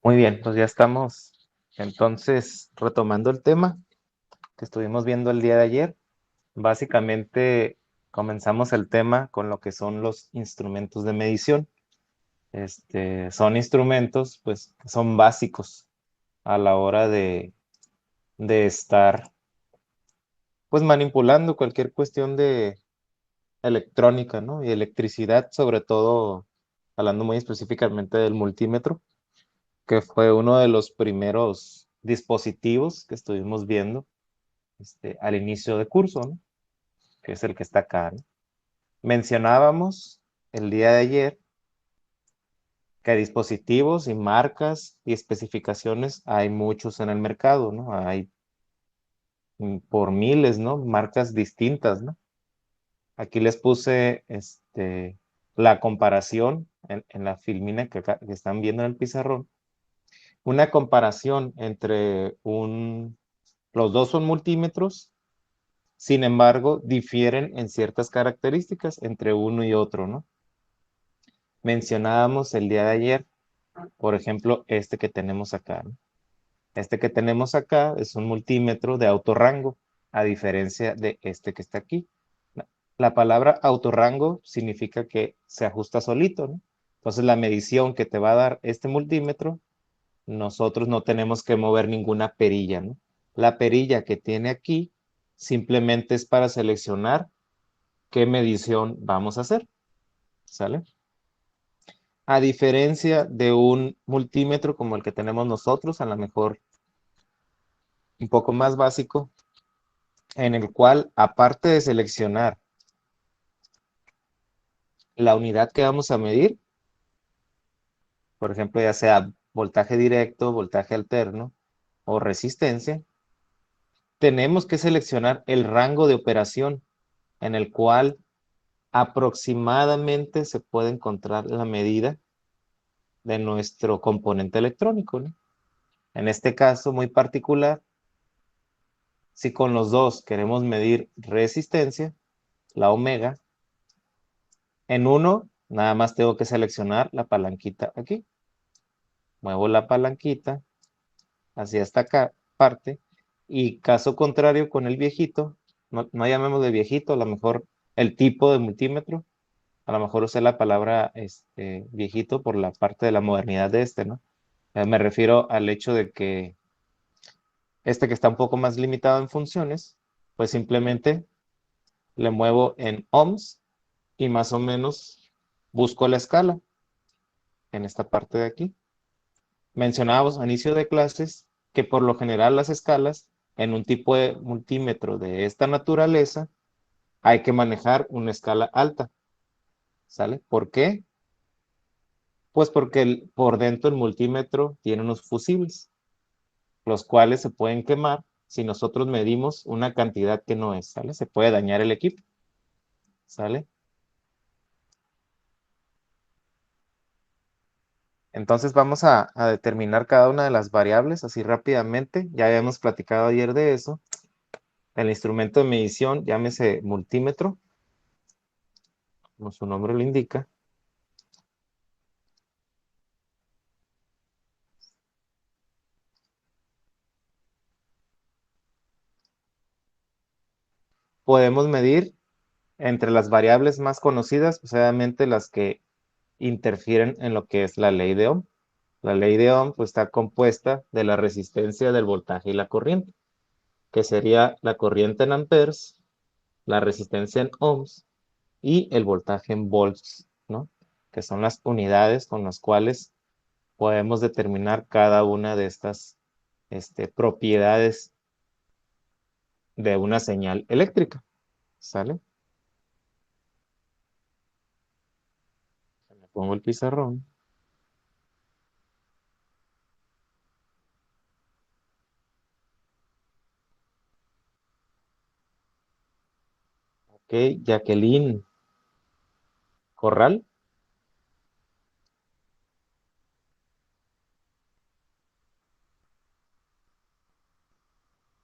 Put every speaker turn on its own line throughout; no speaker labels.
Muy bien, pues ya estamos entonces retomando el tema que estuvimos viendo el día de ayer. Básicamente comenzamos el tema con lo que son los instrumentos de medición. Son instrumentos pues que son básicos a la hora de estar pues manipulando cualquier cuestión de electrónica, ¿no? Y electricidad, sobre todo hablando muy específicamente del multímetro, que fue uno de los primeros dispositivos que estuvimos viendo al inicio de curso, ¿no? Que es el que está acá, ¿no? Mencionábamos el día de ayer que dispositivos y marcas y especificaciones hay muchos en el mercado, ¿no? Hay por miles, ¿no? Marcas distintas, ¿no? Aquí les puse la comparación en la filmina que están viendo en el pizarrón. Una comparación entre los dos son multímetros. Sin embargo, difieren en ciertas características entre uno y otro, ¿no? Mencionábamos el día de ayer, por ejemplo, este que tenemos acá, ¿no? Este que tenemos acá es un multímetro de autorrango, a diferencia de este que está aquí. La palabra autorrango significa que se ajusta solito, ¿no? Entonces, la medición que te va a dar este multímetro, nosotros no tenemos que mover ninguna perilla, ¿no? La perilla que tiene aquí simplemente es para seleccionar qué medición vamos a hacer, ¿sale? A diferencia de un multímetro como el que tenemos nosotros, a lo mejor un poco más básico, en el cual, aparte de seleccionar la unidad que vamos a medir, por ejemplo, ya sea voltaje directo, voltaje alterno o resistencia, tenemos que seleccionar el rango de operación en el cual aproximadamente se puede encontrar la medida de nuestro componente electrónico, ¿no? En este caso muy particular, si con los dos queremos medir resistencia, la omega, en uno nada más tengo que seleccionar la palanquita aquí. Muevo la palanquita hacia esta parte y caso contrario con el viejito, no llamemos de viejito, a lo mejor el tipo de multímetro, a lo mejor usé la palabra viejito por la parte de la modernidad de ¿no? Me refiero al hecho de que este que está un poco más limitado en funciones, pues simplemente le muevo en ohms y más o menos busco la escala en esta parte de aquí. Mencionábamos a inicio de clases que por lo general las escalas en un tipo de multímetro de esta naturaleza hay que manejar una escala alta, ¿sale? ¿Por qué? Pues porque por dentro el multímetro tiene unos fusibles, los cuales se pueden quemar si nosotros medimos una cantidad que no es, ¿sale? Se puede dañar el equipo, ¿sale? Entonces vamos a determinar cada una de las variables así rápidamente. Ya habíamos platicado ayer de eso. El instrumento de medición, llámese multímetro, como su nombre lo indica. Podemos medir entre las variables más conocidas, pues obviamente las que interfieren en lo que es la ley de Ohm. La ley de Ohm pues, está compuesta de la resistencia del voltaje y la corriente, que sería la corriente en amperes, la resistencia en ohms y el voltaje en volts, ¿no? Que son las unidades con las cuales podemos determinar cada una de estas propiedades de una señal eléctrica, ¿sale? Me pongo el pizarrón. Ok, Jacqueline Corral.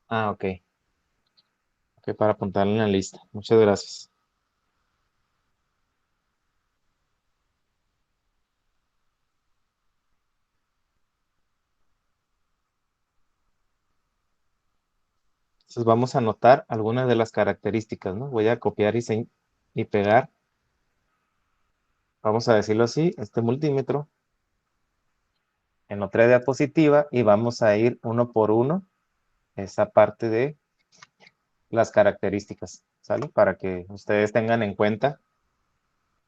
Ah, ok. Ok, para apuntarle en la lista. Muchas gracias. Entonces vamos a anotar algunas de las características, ¿no? Voy a copiar y pegar, vamos a decirlo así, este multímetro en otra diapositiva y vamos a ir uno por uno esa parte de las características, ¿sale? Para que ustedes tengan en cuenta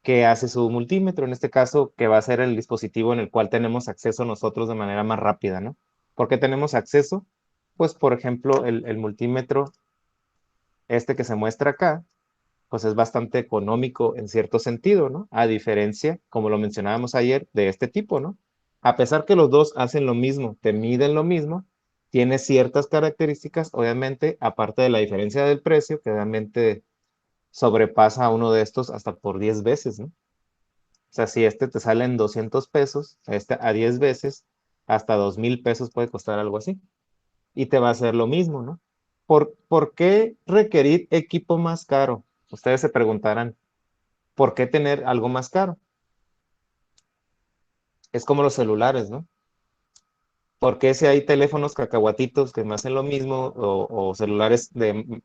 qué hace su multímetro, en este caso, que va a ser el dispositivo en el cual tenemos acceso nosotros de manera más rápida, ¿no? ¿Por qué tenemos acceso? Pues, por ejemplo, el multímetro, este que se muestra acá, pues es bastante económico en cierto sentido, ¿no? A diferencia, como lo mencionábamos ayer, de este tipo, ¿no? A pesar que los dos hacen lo mismo, te miden lo mismo, tiene ciertas características, obviamente, aparte de la diferencia del precio, que obviamente sobrepasa a uno de estos hasta por 10 veces, ¿no? O sea, si este te sale en 200 pesos, este a 10 veces, hasta 2,000 pesos puede costar algo así. Y te va a hacer lo mismo, ¿no? ¿Por qué requerir equipo más caro? Ustedes se preguntarán, ¿por qué tener algo más caro? Es como los celulares, ¿no? ¿Por qué si hay teléfonos cacahuatitos que me hacen lo mismo o celulares de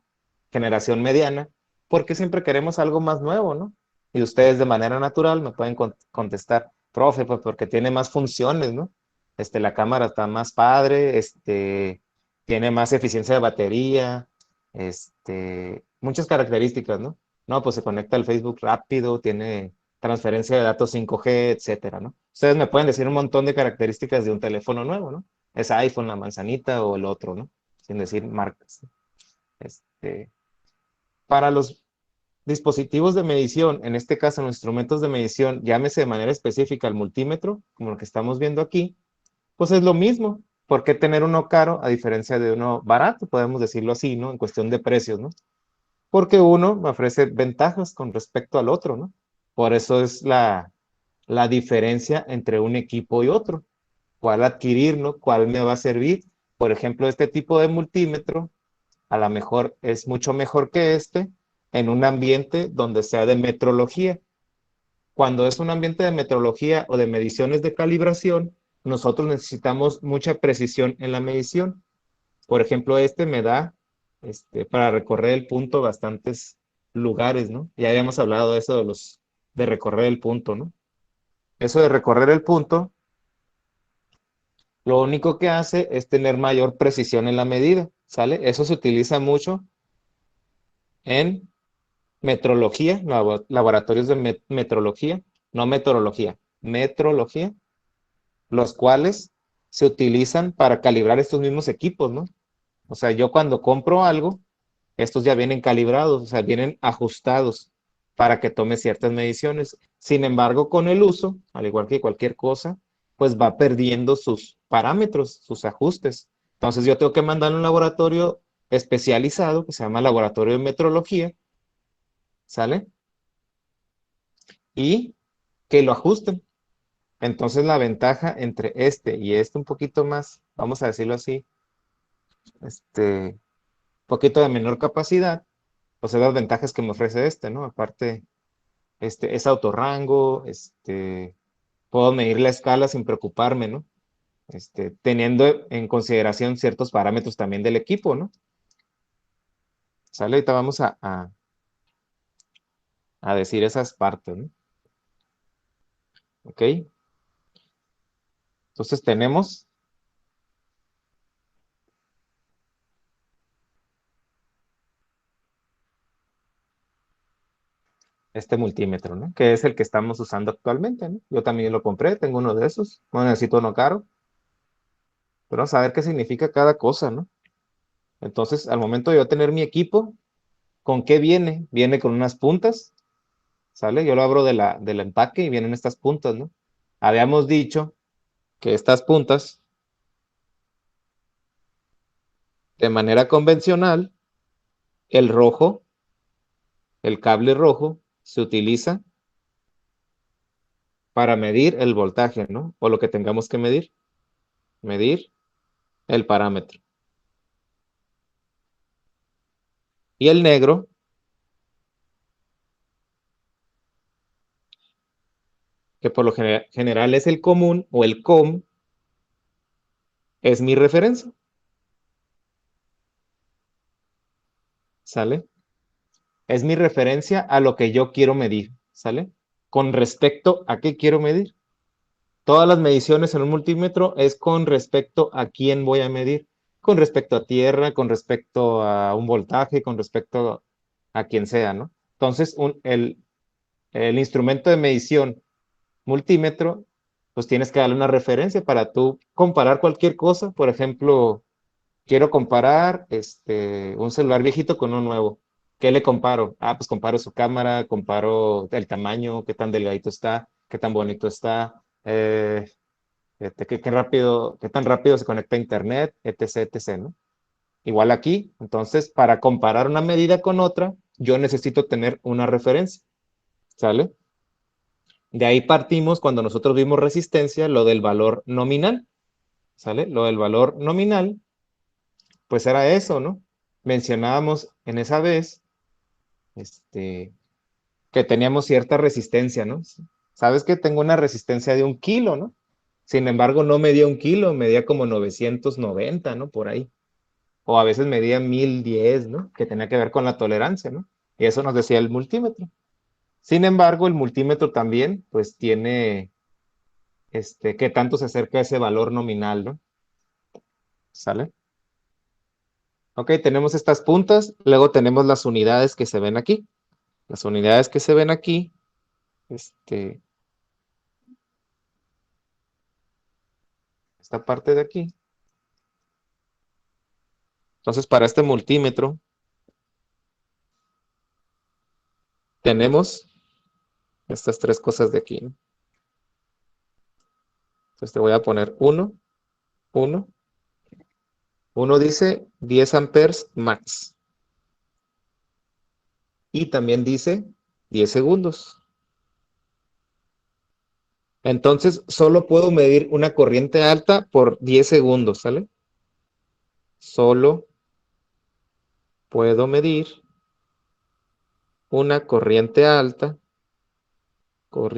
generación mediana? ¿Por qué siempre queremos algo más nuevo, no? Y ustedes de manera natural me pueden contestar, profe, pues porque tiene más funciones, ¿no? La cámara está más padre, tiene más eficiencia de batería, muchas características, ¿no? No, pues se conecta al Facebook rápido, tiene transferencia de datos 5G, etcétera, ¿no? Ustedes me pueden decir un montón de características de un teléfono nuevo, ¿no? Es iPhone, la manzanita o el otro, ¿no? Sin decir marcas. Este, para los dispositivos de medición, en este caso los instrumentos de medición, llámese de manera específica el multímetro, como lo que estamos viendo aquí, pues es lo mismo. ¿Por qué tener uno caro a diferencia de uno barato? Podemos decirlo así, ¿no? En cuestión de precios, ¿no? Porque uno me ofrece ventajas con respecto al otro, ¿no? Por eso es la diferencia entre un equipo y otro. ¿Cuál adquirir, no? ¿Cuál me va a servir? Por ejemplo, este tipo de multímetro a lo mejor es mucho mejor que este en un ambiente donde sea de metrología. Cuando es un ambiente de metrología o de mediciones de calibración, nosotros necesitamos mucha precisión en la medición. Por ejemplo, este me da para recorrer el punto bastantes lugares, ¿no? Ya habíamos hablado de eso de recorrer el punto, ¿no? Eso de recorrer el punto, lo único que hace es tener mayor precisión en la medida, ¿sale? Eso se utiliza mucho en metrología, laboratorios de metrología, no meteorología, metrología, los cuales se utilizan para calibrar estos mismos equipos, ¿no? O sea, yo cuando compro algo, estos ya vienen calibrados, o sea, vienen ajustados para que tome ciertas mediciones. Sin embargo, con el uso, al igual que cualquier cosa, pues va perdiendo sus parámetros, sus ajustes. Entonces yo tengo que mandar a un laboratorio especializado que se llama laboratorio de metrología, ¿sale? Y que lo ajusten. Entonces la ventaja entre este y este un poquito más, vamos a decirlo así, un poquito de menor capacidad, pues es las ventajas que me ofrece ¿no? Aparte, es autorrango, puedo medir la escala sin preocuparme, ¿no? Teniendo en consideración ciertos parámetros también del equipo, ¿no? Sale, ahorita vamos a decir esas partes, ¿no? ¿Ok? Entonces tenemos este multímetro, ¿no? Que es el que estamos usando actualmente, ¿no? Yo también lo compré, tengo uno de esos, no necesito uno caro, pero vamos a ver qué significa cada cosa, ¿no? Entonces, al momento de yo tener mi equipo, ¿con qué viene? Viene con unas puntas, ¿sale? Yo lo abro del empaque y vienen estas puntas, ¿no? Habíamos dicho que estas puntas, de manera convencional, el rojo, el cable rojo, se utiliza para medir el voltaje, ¿no? O lo que tengamos que medir el parámetro. Y el negro, que por lo general es el común o el COM, es mi referencia. ¿sale? Es mi referencia a lo que yo quiero medir, ¿sale? Con respecto a qué quiero medir. Todas las mediciones en un multímetro es con respecto a quién voy a medir. Con respecto a tierra, con respecto a un voltaje, con respecto a quien sea, ¿no? Entonces, el instrumento de medición multímetro, pues tienes que darle una referencia para tú comparar cualquier cosa. Por ejemplo, quiero comparar un celular viejito con uno nuevo. ¿Qué le comparo? Ah, pues comparo su cámara, comparo el tamaño, qué tan delgadito está, qué tan bonito está, qué tan rápido se conecta a internet, etc, etc, ¿no? Igual aquí, entonces, para comparar una medida con otra, yo necesito tener una referencia, ¿sale? De ahí partimos cuando nosotros vimos resistencia, lo del valor nominal, ¿sale? Lo del valor nominal, pues era eso, ¿no? Mencionábamos en esa vez, que teníamos cierta resistencia, ¿no? Sabes que tengo una resistencia de 1 kilo, ¿no? Sin embargo, no medía 1 kilo, medía como 990, ¿no? Por ahí. O a veces medía 1010, ¿no? Que tenía que ver con la tolerancia, ¿no? Y eso nos decía el multímetro. Sin embargo, el multímetro también, pues tiene, qué tanto se acerca a ese valor nominal, ¿no? ¿Sale? Ok, tenemos estas puntas, luego tenemos las unidades que se ven aquí. Las unidades que se ven aquí, esta parte de aquí. Entonces, para este multímetro, tenemos estas tres cosas de aquí, ¿no? Entonces, te voy a poner 1, 1. 1 dice 10 amperes max. Y también dice 10 segundos. Entonces, solo puedo medir una corriente alta por 10 segundos, ¿sale? Solo puedo medir una corriente alta por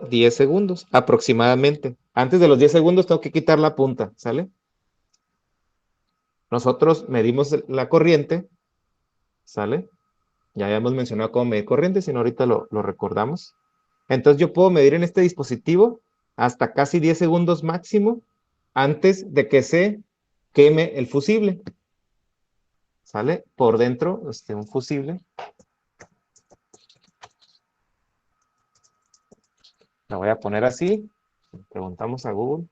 10 segundos aproximadamente. Antes de los 10 segundos tengo que quitar la punta, ¿sale? Nosotros medimos la corriente, ¿sale? Ya habíamos mencionado cómo medir corriente, si no ahorita lo recordamos. Entonces yo puedo medir en este dispositivo hasta casi 10 segundos máximo antes de que se queme el fusible. ¿Sale? Por dentro, un fusible. La voy a poner así. Preguntamos a Google.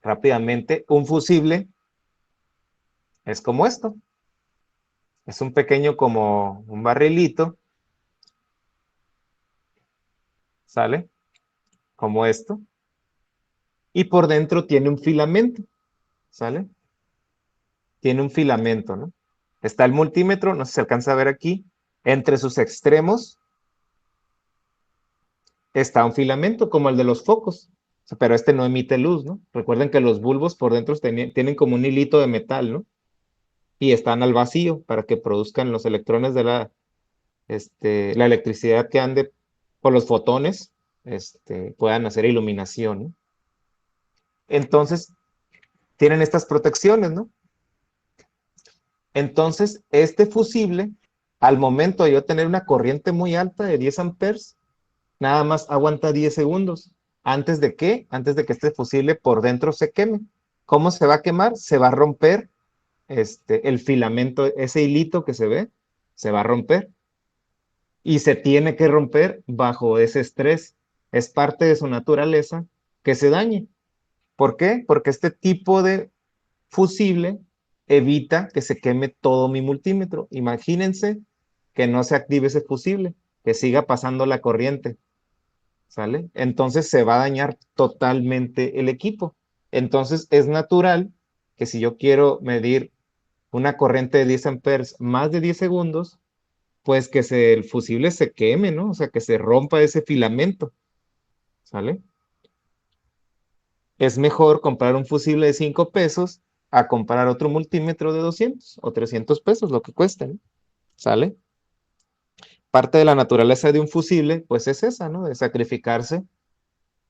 Rápidamente, un fusible es como esto. Es un pequeño como un barrilito. ¿Sale? Como esto. Y por dentro tiene un filamento. ¿Sale? Tiene un filamento, ¿no? Está el multímetro, no sé si se alcanza a ver aquí. Entre sus extremos está un filamento como el de los focos, pero este no emite luz, ¿no? Recuerden que los bulbos por dentro tienen como un hilito de metal, ¿no? Y están al vacío para que produzcan los electrones de la electricidad que ande por los fotones, puedan hacer iluminación, ¿no? Entonces, tienen estas protecciones, ¿no? Entonces, este fusible, al momento de yo tener una corriente muy alta de 10 amperes, nada más aguanta 10 segundos. ¿Antes de qué? Antes de que este fusible por dentro se queme. ¿Cómo se va a quemar? Se va a romper el filamento, ese hilito que se ve, se va a romper. Y se tiene que romper bajo ese estrés. Es parte de su naturaleza que se dañe. ¿Por qué? Porque este tipo de fusible evita que se queme todo mi multímetro. Imagínense que no se active ese fusible, que siga pasando la corriente. ¿Sale? Entonces se va a dañar totalmente el equipo. Entonces es natural que si yo quiero medir una corriente de 10 amperes más de 10 segundos, pues que el fusible se queme, ¿no? O sea, que se rompa ese filamento, ¿sale? Es mejor comprar un fusible de 5 pesos a comprar otro multímetro de 200 o 300 pesos, lo que cueste, ¿no? ¿Sale? Parte de la naturaleza de un fusible, pues es esa, ¿no? De sacrificarse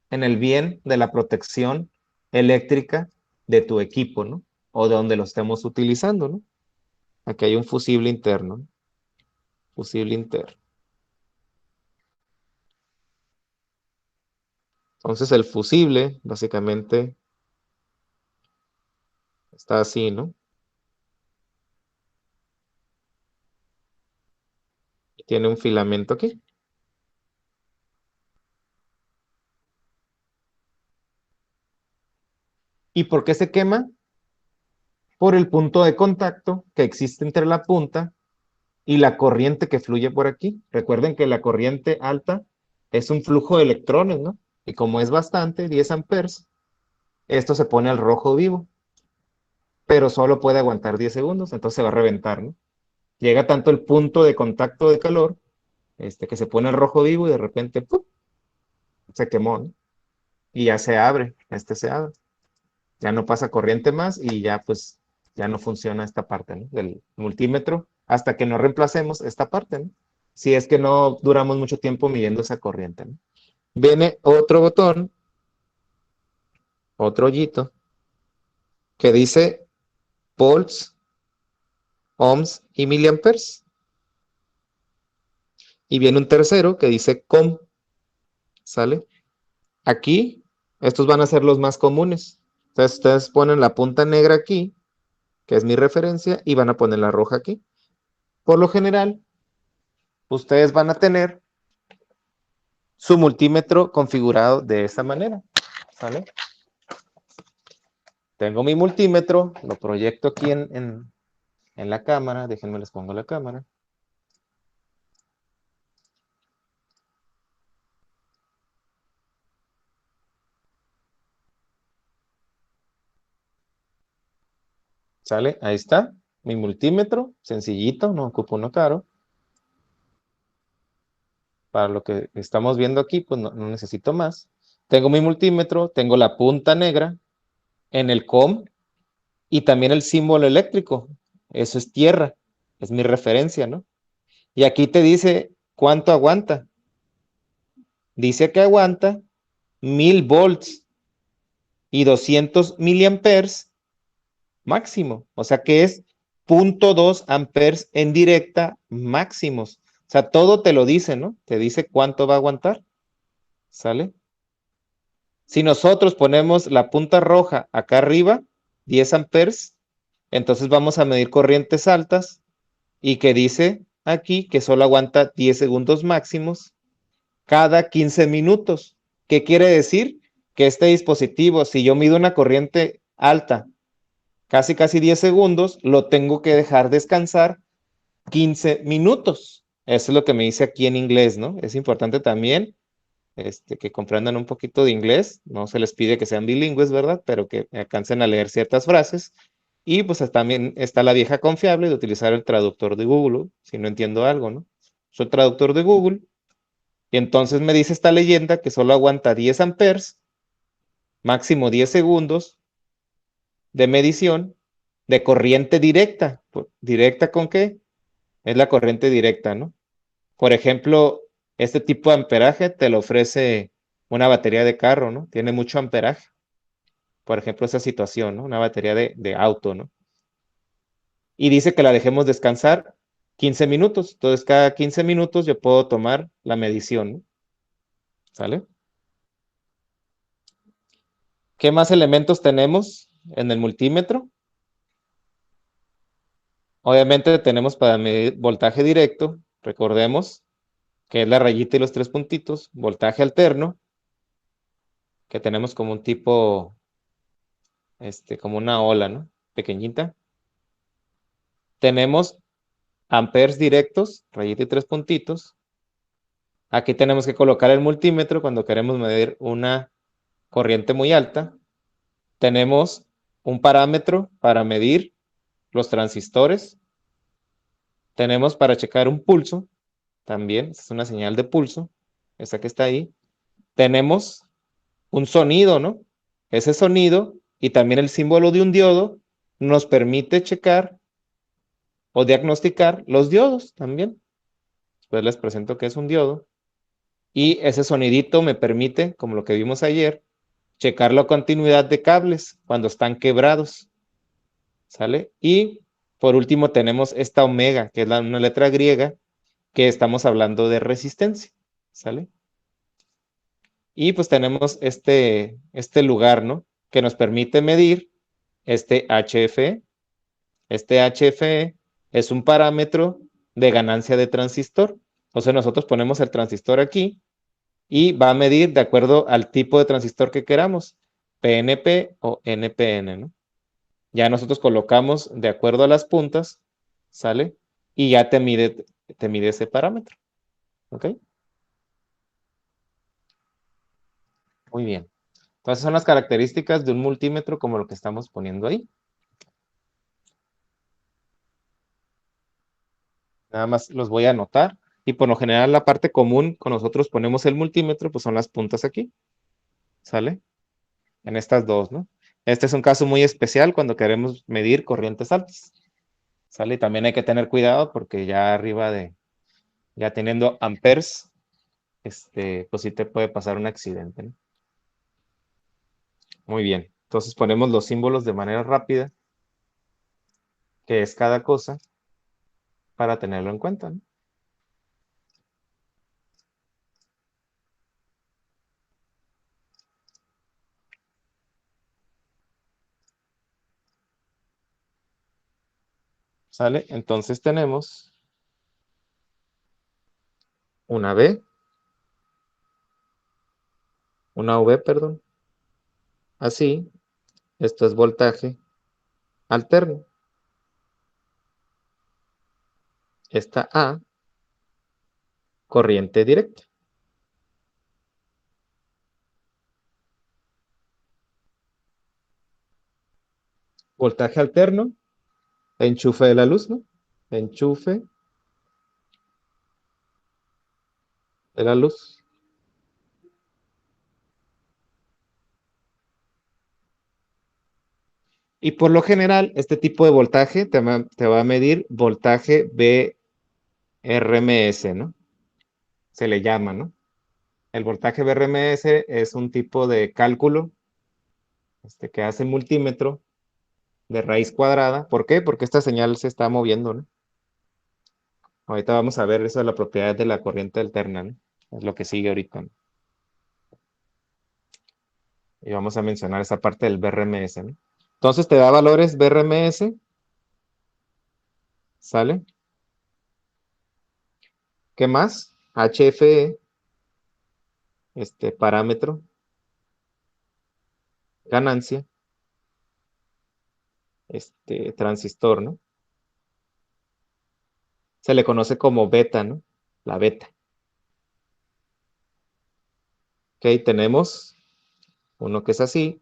en el bien de la protección eléctrica de tu equipo, ¿no? o de donde lo estemos utilizando, ¿no? Aquí hay un fusible interno, ¿no? Fusible interno. Entonces el fusible básicamente está así, ¿no? Y tiene un filamento aquí. ¿Y por qué se quema? Por el punto de contacto que existe entre la punta y la corriente que fluye por aquí. Recuerden que la corriente alta es un flujo de electrones, ¿no? Y como es bastante, 10 amperes, esto se pone al rojo vivo, pero solo puede aguantar 10 segundos, entonces se va a reventar, ¿no? Llega tanto el punto de contacto de calor, que se pone al rojo vivo y de repente ¡pum! Se quemó, ¿no? Y ya se abre, se abre. Ya no pasa corriente más y ya pues ya no funciona esta parte, ¿no? Del multímetro hasta que no reemplacemos esta parte, ¿no? Si es que no duramos mucho tiempo midiendo esa corriente, ¿no? Viene otro botón, otro hoyito, que dice volts, ohms y miliamperes. Y viene un tercero que dice com, ¿sale? Aquí, estos van a ser los más comunes. Entonces, ustedes ponen la punta negra aquí, que es mi referencia, y van a poner la roja aquí. Por lo general, ustedes van a tener su multímetro configurado de esta manera, ¿sale? Tengo mi multímetro, lo proyecto aquí en la cámara, déjenme les pongo la cámara. ¿Sale? Ahí está, mi multímetro, sencillito, no ocupo uno caro. Para lo que estamos viendo aquí, pues no necesito más. Tengo mi multímetro, tengo la punta negra en el COM y también el símbolo eléctrico. Eso es tierra, es mi referencia, ¿no? Y aquí te dice cuánto aguanta. Dice que aguanta 1000 volts y 200 miliamperes máximo. O sea que es 0.2 amperes en directa máximos. O sea, todo te lo dice, ¿no? Te dice cuánto va a aguantar. ¿Sale? Si nosotros ponemos la punta roja acá arriba, 10 amperes, entonces vamos a medir corrientes altas y que dice aquí que solo aguanta 10 segundos máximos cada 15 minutos. ¿Qué quiere decir? Que este dispositivo, si yo mido una corriente alta casi 10 segundos, lo tengo que dejar descansar 15 minutos. Eso es lo que me dice aquí en inglés, ¿no? Es importante también que comprendan un poquito de inglés. No se les pide que sean bilingües, ¿verdad? Pero que alcancen a leer ciertas frases. Y pues también está la vieja confiable de utilizar el traductor de Google, si no entiendo algo, ¿no? Soy traductor de Google y entonces me dice esta leyenda que solo aguanta 10 amperes, máximo 10 segundos de medición de corriente directa. ¿Directa con qué? Es la corriente directa, ¿no? Por ejemplo, este tipo de amperaje te lo ofrece una batería de carro, ¿no? Tiene mucho amperaje. Por ejemplo, esa situación, ¿no? Una batería de auto, ¿no? Y dice que la dejemos descansar 15 minutos. Entonces, cada 15 minutos yo puedo tomar la medición, ¿no? ¿Sale? ¿Qué más elementos tenemos en el multímetro? Obviamente tenemos para medir voltaje directo, recordemos que es la rayita y los tres puntitos, voltaje alterno, que tenemos como un tipo, como una ola, ¿no? Pequeñita. Tenemos amperes directos, rayita y tres puntitos. Aquí tenemos que colocar el multímetro cuando queremos medir una corriente muy alta. Tenemos un parámetro para medir los transistores. Tenemos para checar un pulso, también, es una señal de pulso, esa que está ahí. Tenemos un sonido, ¿no? Ese sonido y también el símbolo de un diodo nos permite checar o diagnosticar los diodos también. Después les presento qué es un diodo. Y ese sonidito me permite, como lo que vimos ayer, checar la continuidad de cables cuando están quebrados. ¿sale? Y por último tenemos esta omega, que es una letra griega, que estamos hablando de resistencia, ¿sale? Y pues tenemos este lugar, ¿no? Que nos permite medir este HFE. Este HFE es un parámetro de ganancia de transistor. Entonces nosotros ponemos el transistor aquí y va a medir de acuerdo al tipo de transistor que queramos, PNP o NPN, ¿no? Ya nosotros colocamos de acuerdo a las puntas, ¿sale? Y ya te mide ese parámetro, ¿ok? Muy bien. Entonces son las características de un multímetro como lo que estamos poniendo ahí. Nada más los voy a anotar. Y por lo general la parte común con nosotros ponemos el multímetro, pues son las puntas aquí, ¿sale? En estas dos, ¿no? Este es un caso muy especial cuando queremos medir corrientes altas, ¿sale? Y también hay que tener cuidado porque ya arriba ya teniendo amperes, pues sí te puede pasar un accidente, ¿no? Muy bien. Entonces ponemos los símbolos de manera rápida, que es cada cosa, para tenerlo en cuenta, ¿no? ¿Sale? Entonces tenemos una V, una V, perdón. Así, esto es voltaje alterno. Esta A, corriente directa. Voltaje alterno, enchufe de la luz, ¿no? Enchufe de la luz. Y por lo general, este tipo de voltaje te va a medir voltaje BRMS, ¿no? Se le llama, ¿no? El voltaje BRMS es un tipo de cálculo que hace el multímetro de raíz cuadrada. ¿Por qué? Porque esta señal se está moviendo, ¿no? Ahorita vamos a ver eso de la propiedad de la corriente alterna, ¿no? Es lo que sigue ahorita, ¿no? Y vamos a mencionar esa parte del BRMS, ¿no? Entonces te da valores BRMS, ¿sale? ¿Qué más? HFE, este parámetro, ganancia, transistor, ¿no? Se le conoce como beta, ¿no? La beta. Ok, tenemos uno que es así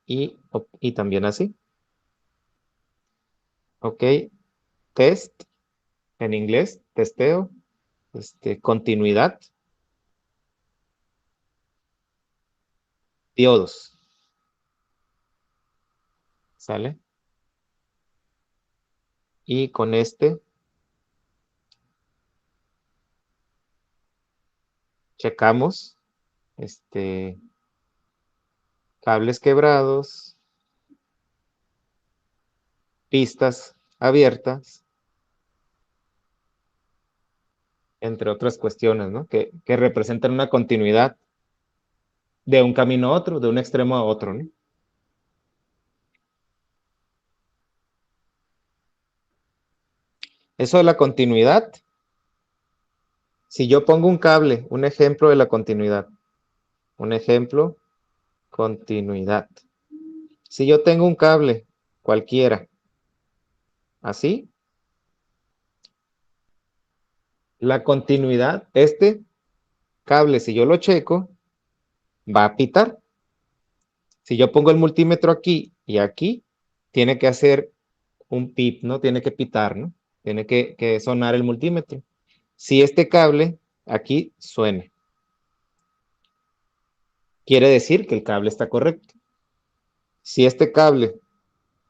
y también así. Ok, test en inglés, testeo, continuidad, diodos, ¿sale? Y con checamos, cables quebrados, pistas abiertas, entre otras cuestiones, ¿no? Que representan una continuidad de un camino a otro, de un extremo a otro, ¿no? Eso de la continuidad, si yo pongo un cable, un ejemplo de la continuidad, un ejemplo, continuidad. Si yo tengo un cable cualquiera, así, la continuidad, cable, si yo lo checo, va a pitar. Si yo pongo el multímetro aquí y aquí, tiene que hacer un pip, ¿no? Tiene que pitar, ¿no? Tiene que sonar el multímetro. Si este cable aquí suena, quiere decir que el cable está correcto. Si este cable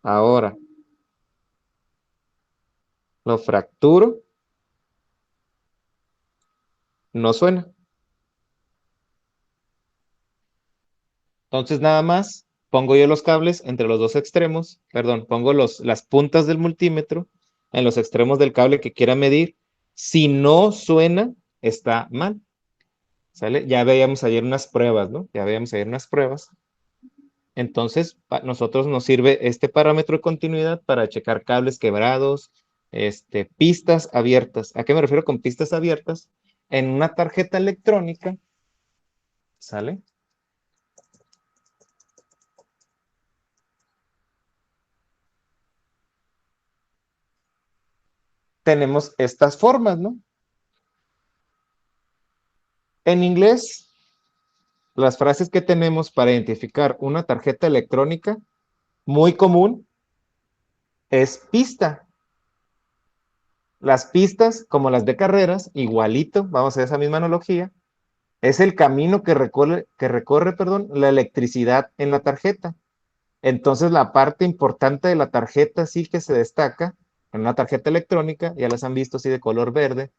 ahora lo fracturo, no suena. Entonces nada más pongo yo los cables entre los dos extremos, perdón, pongo las puntas del multímetro en los extremos del cable que quiera medir. Si no suena, está mal. ¿Sale? Ya veíamos ayer unas pruebas, ¿no? Ya veíamos ayer unas pruebas. Entonces, nosotros nos sirve este parámetro de continuidad para checar cables quebrados, pistas abiertas. ¿A qué me refiero con pistas abiertas? En una tarjeta electrónica, ¿sale? Tenemos estas formas, ¿no? En inglés, las frases que tenemos para identificar una tarjeta electrónica muy común es pista. Las pistas, como las de carreras, igualito, vamos a hacer esa misma analogía, es el camino que recorre, perdón, la electricidad en la tarjeta. Entonces, la parte importante de la tarjeta sí que se destaca en una tarjeta electrónica, ya las han visto así de color verde,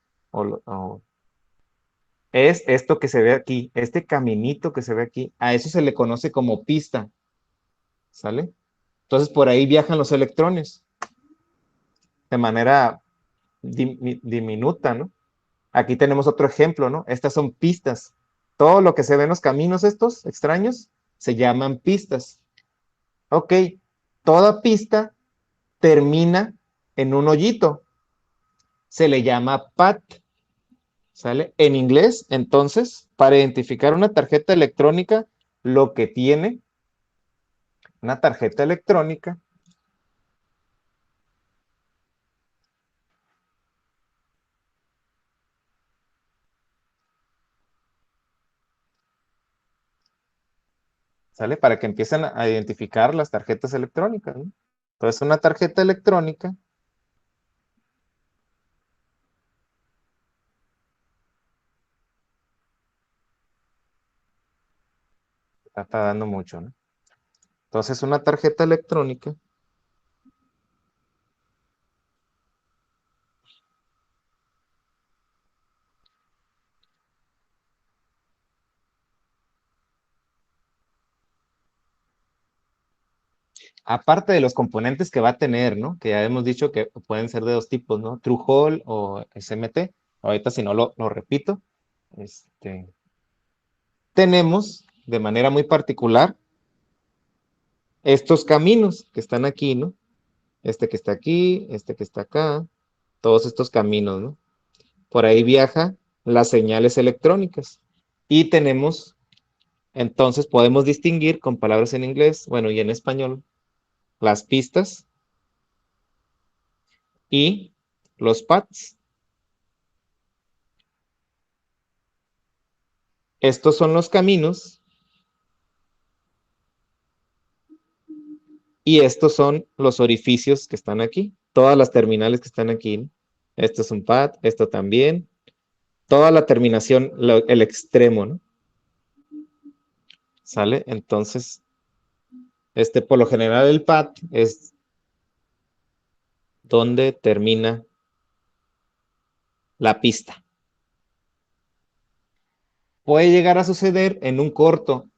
es esto que se ve aquí, este caminito que se ve aquí, a eso se le conoce como pista, ¿sale? Entonces, por ahí viajan los electrones de manera diminuta, ¿no? Aquí tenemos otro ejemplo, ¿no? Estas son pistas. Todo lo que se ve en los caminos estos extraños se llaman pistas. Ok, toda pista termina en un hoyito. Se le llama PAT, ¿sale? En inglés, entonces, para identificar una tarjeta electrónica, lo que tiene una tarjeta electrónica, ¿sale? Para que empiecen a identificar las tarjetas electrónicas, ¿no? Entonces, una tarjeta electrónica está dando mucho, ¿no? Entonces, una tarjeta electrónica, aparte de los componentes que va a tener, ¿no? Que ya hemos dicho que pueden ser de dos tipos, ¿no? True Hall o SMT. Ahorita si no lo repito. Este, tenemos de manera muy particular estos caminos que están aquí, ¿no? Este que está aquí, este que está acá, todos estos caminos, ¿no? Por ahí viaja las señales electrónicas. Y tenemos, entonces podemos distinguir con palabras en inglés, bueno, y en español, las pistas y los pads. Estos son los caminos y estos son los orificios que están aquí, todas las terminales que están aquí, ¿no? Esto es un pad, esto también, toda la terminación, el extremo, ¿no? ¿Sale? Entonces, por lo general el pad es donde termina la pista. Puede llegar a suceder en un corto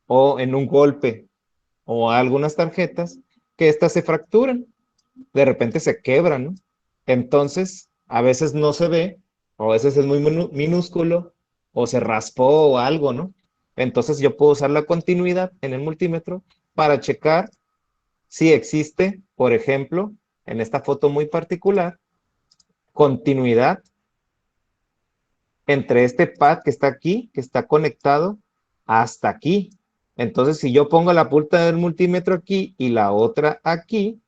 o en un golpe o algunas tarjetas que estas se fracturan, de repente se quebran, ¿no? Entonces, a veces no se ve, o a veces es muy minúsculo, o se raspó o algo, ¿no? Entonces yo puedo usar la continuidad en el multímetro para checar si existe, por ejemplo, en esta foto muy particular, continuidad entre este pad que está aquí, que está conectado hasta aquí. Entonces, si yo pongo la punta del multímetro aquí y la otra aquí,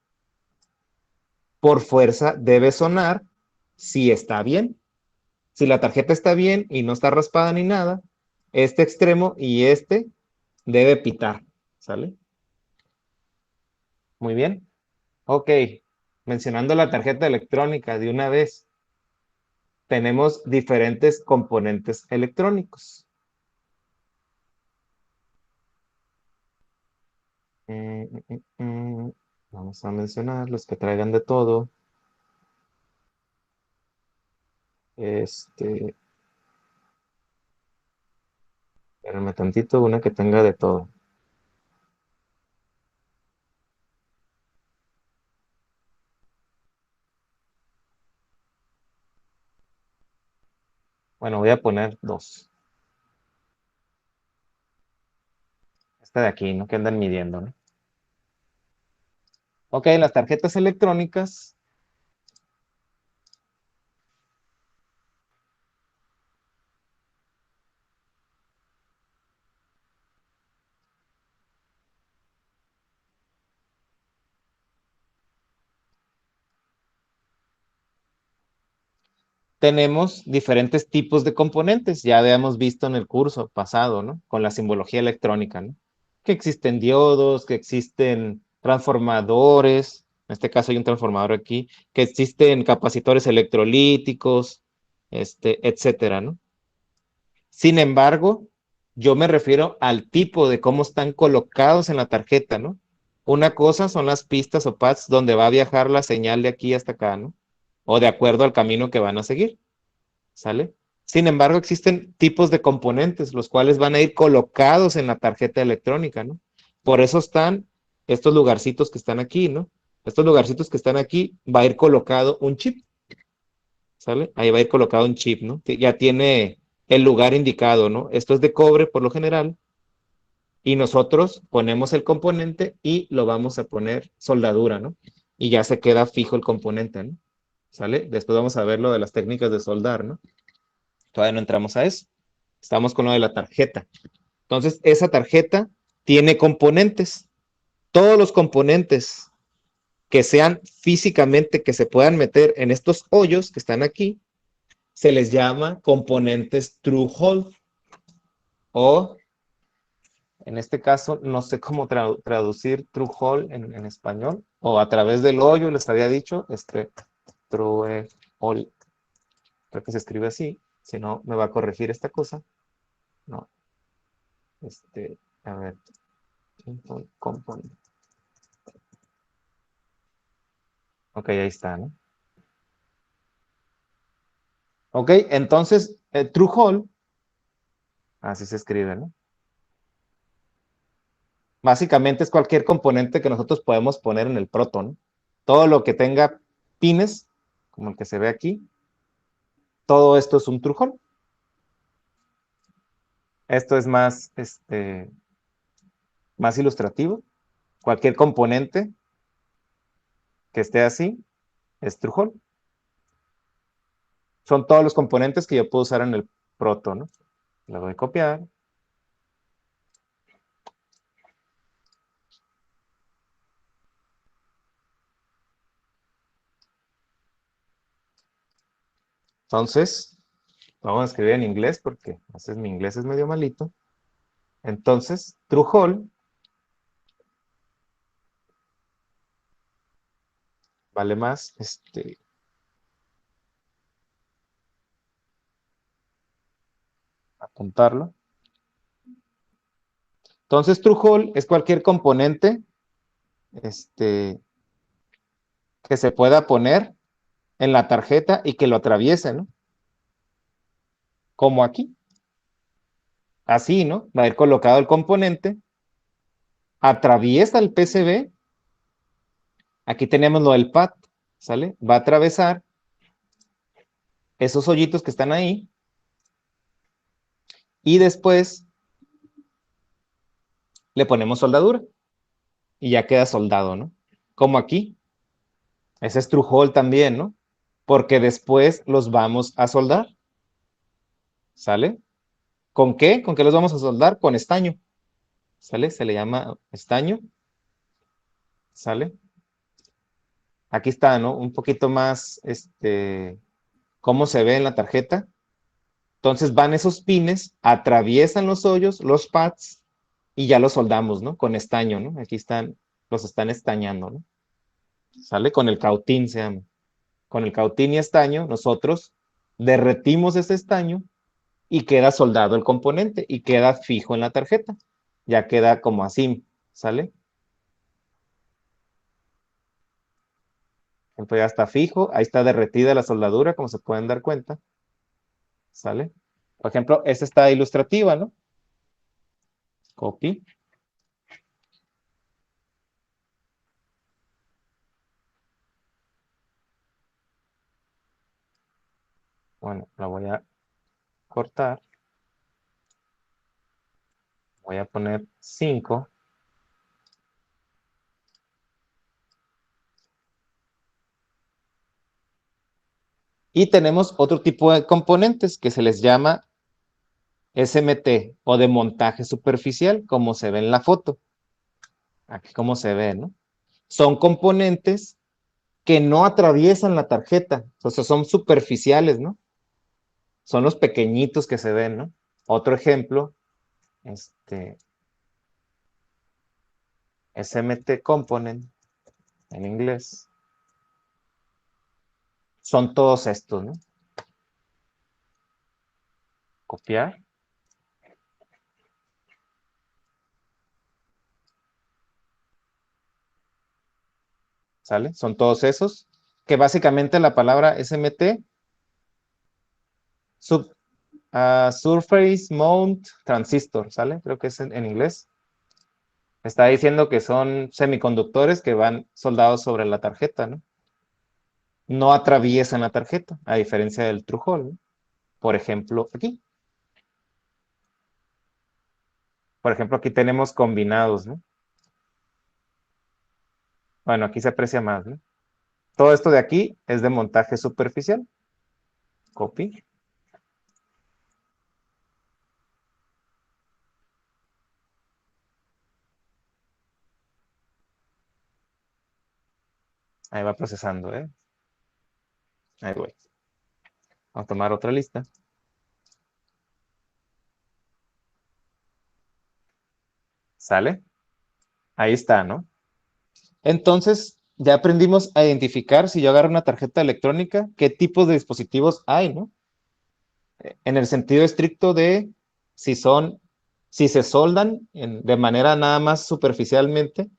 por fuerza debe sonar si está bien. Si la tarjeta está bien y no está raspada ni nada, este extremo y este debe pitar. ¿Sale? Muy bien. Ok. Mencionando la tarjeta electrónica de una vez, tenemos diferentes componentes electrónicos. Mm, mm, mm. Vamos a mencionar los que traigan de todo. Espérenme tantito, una que tenga de todo. Bueno, voy a poner 2. Esta de aquí, ¿no? Que andan midiendo, ¿no? Ok, las tarjetas electrónicas tenemos diferentes tipos de componentes. Ya habíamos visto en el curso pasado, ¿no? Con la simbología electrónica, ¿no? Que existen diodos, que existen transformadores, en este caso hay un transformador aquí, que existen capacitores electrolíticos, etcétera, ¿no? Sin embargo, yo me refiero al tipo de cómo están colocados en la tarjeta, ¿no? Una cosa son las pistas o pads donde va a viajar la señal de aquí hasta acá, ¿no? O de acuerdo al camino que van a seguir. ¿Sale? Sin embargo, existen tipos de componentes, los cuales van a ir colocados en la tarjeta electrónica, ¿no? Por eso están estos lugarcitos que están aquí, ¿no? Estos lugarcitos que están aquí, va a ir colocado un chip, ¿sale? Ahí va a ir colocado un chip, ¿no? Que ya tiene el lugar indicado, ¿no? Esto es de cobre por lo general, y nosotros ponemos el componente y lo vamos a poner soldadura, ¿no? Y ya se queda fijo el componente, ¿no? ¿Sale? Después vamos a ver lo de las técnicas de soldar, ¿no? Todavía no entramos a eso. Estamos con lo de la tarjeta. Entonces, esa tarjeta tiene componentes. Todos los componentes que sean físicamente, que se puedan meter en estos hoyos que están aquí, se les llama componentes True Hole. O, en este caso, no sé cómo traducir True Hole en español. O a través del hoyo, les había dicho, True Hole. Creo que se escribe así. Si no, me va a corregir esta cosa. No. A ver. Component. Ok, ahí está, ¿no? Ok, entonces, true hole, así se escribe, ¿no? Básicamente es cualquier componente que nosotros podemos poner en el proto, ¿no? Todo lo que tenga pines, como el que se ve aquí, todo esto es un true hole. Esto es más, más ilustrativo. Cualquier componente que esté así es true hole. Son todos los componentes que yo puedo usar en el proto, ¿no? Le doy a copiar. Entonces, vamos a escribir en inglés porque a veces mi inglés es medio malito. Entonces, true hole vale más, apuntarlo. Entonces, true hole es cualquier componente, este, que se pueda poner en la tarjeta y que lo atraviese, ¿no? Como aquí. Así, ¿no? Va a ir colocado el componente, atraviesa el PCB. Aquí tenemos lo del pad, ¿sale? Va a atravesar esos hoyitos que están ahí y después le ponemos soldadura y ya queda soldado, ¿no? Como aquí. Ese es true hole también, ¿no? Porque después los vamos a soldar, ¿sale? ¿Con qué? ¿Con qué los vamos a soldar? Con estaño, ¿sale? Se le llama estaño, ¿sale? Aquí está, ¿no? Un poquito más, cómo se ve en la tarjeta. Entonces van esos pines, atraviesan los hoyos, los pads, y ya los soldamos, ¿no? Con estaño, ¿no? Aquí están, los están estañando, ¿no? ¿Sale? Con el cautín se llama. Con el cautín y estaño, nosotros derretimos ese estaño y queda soldado el componente y queda fijo en la tarjeta. Ya queda como así, ¿sale? Entonces ya está fijo, ahí está derretida la soldadura, como se pueden dar cuenta, ¿sale? Por ejemplo, esta está ilustrativa, ¿no? Copy. Bueno, la voy a cortar. Voy a poner 5. Y tenemos otro tipo de componentes que se les llama SMT o de montaje superficial, como se ve en la foto. Aquí como se ve, ¿no? Son componentes que no atraviesan la tarjeta, o sea, son superficiales, ¿no? Son los pequeñitos que se ven, ¿no? Otro ejemplo, SMT component en inglés, son todos estos, ¿no? Copiar. ¿Sale? Son todos esos, que básicamente la palabra SMT, Surface Mount Transistor, ¿sale? Creo que es en inglés. Está diciendo que son semiconductores que van soldados sobre la tarjeta, ¿no? No atraviesan la tarjeta, a diferencia del True Hole, ¿no? Por ejemplo, aquí. Por ejemplo, aquí tenemos combinados, ¿no? Bueno, aquí se aprecia más, ¿no? Todo esto de aquí es de montaje superficial. Copy. Ahí va procesando, ¿eh? Ahí voy. Vamos a tomar otra lista. ¿Sale? Ahí está, ¿no? Entonces, ya aprendimos a identificar, si yo agarro una tarjeta electrónica, qué tipos de dispositivos hay, ¿no? En el sentido estricto de si se soldan de manera nada más superficialmente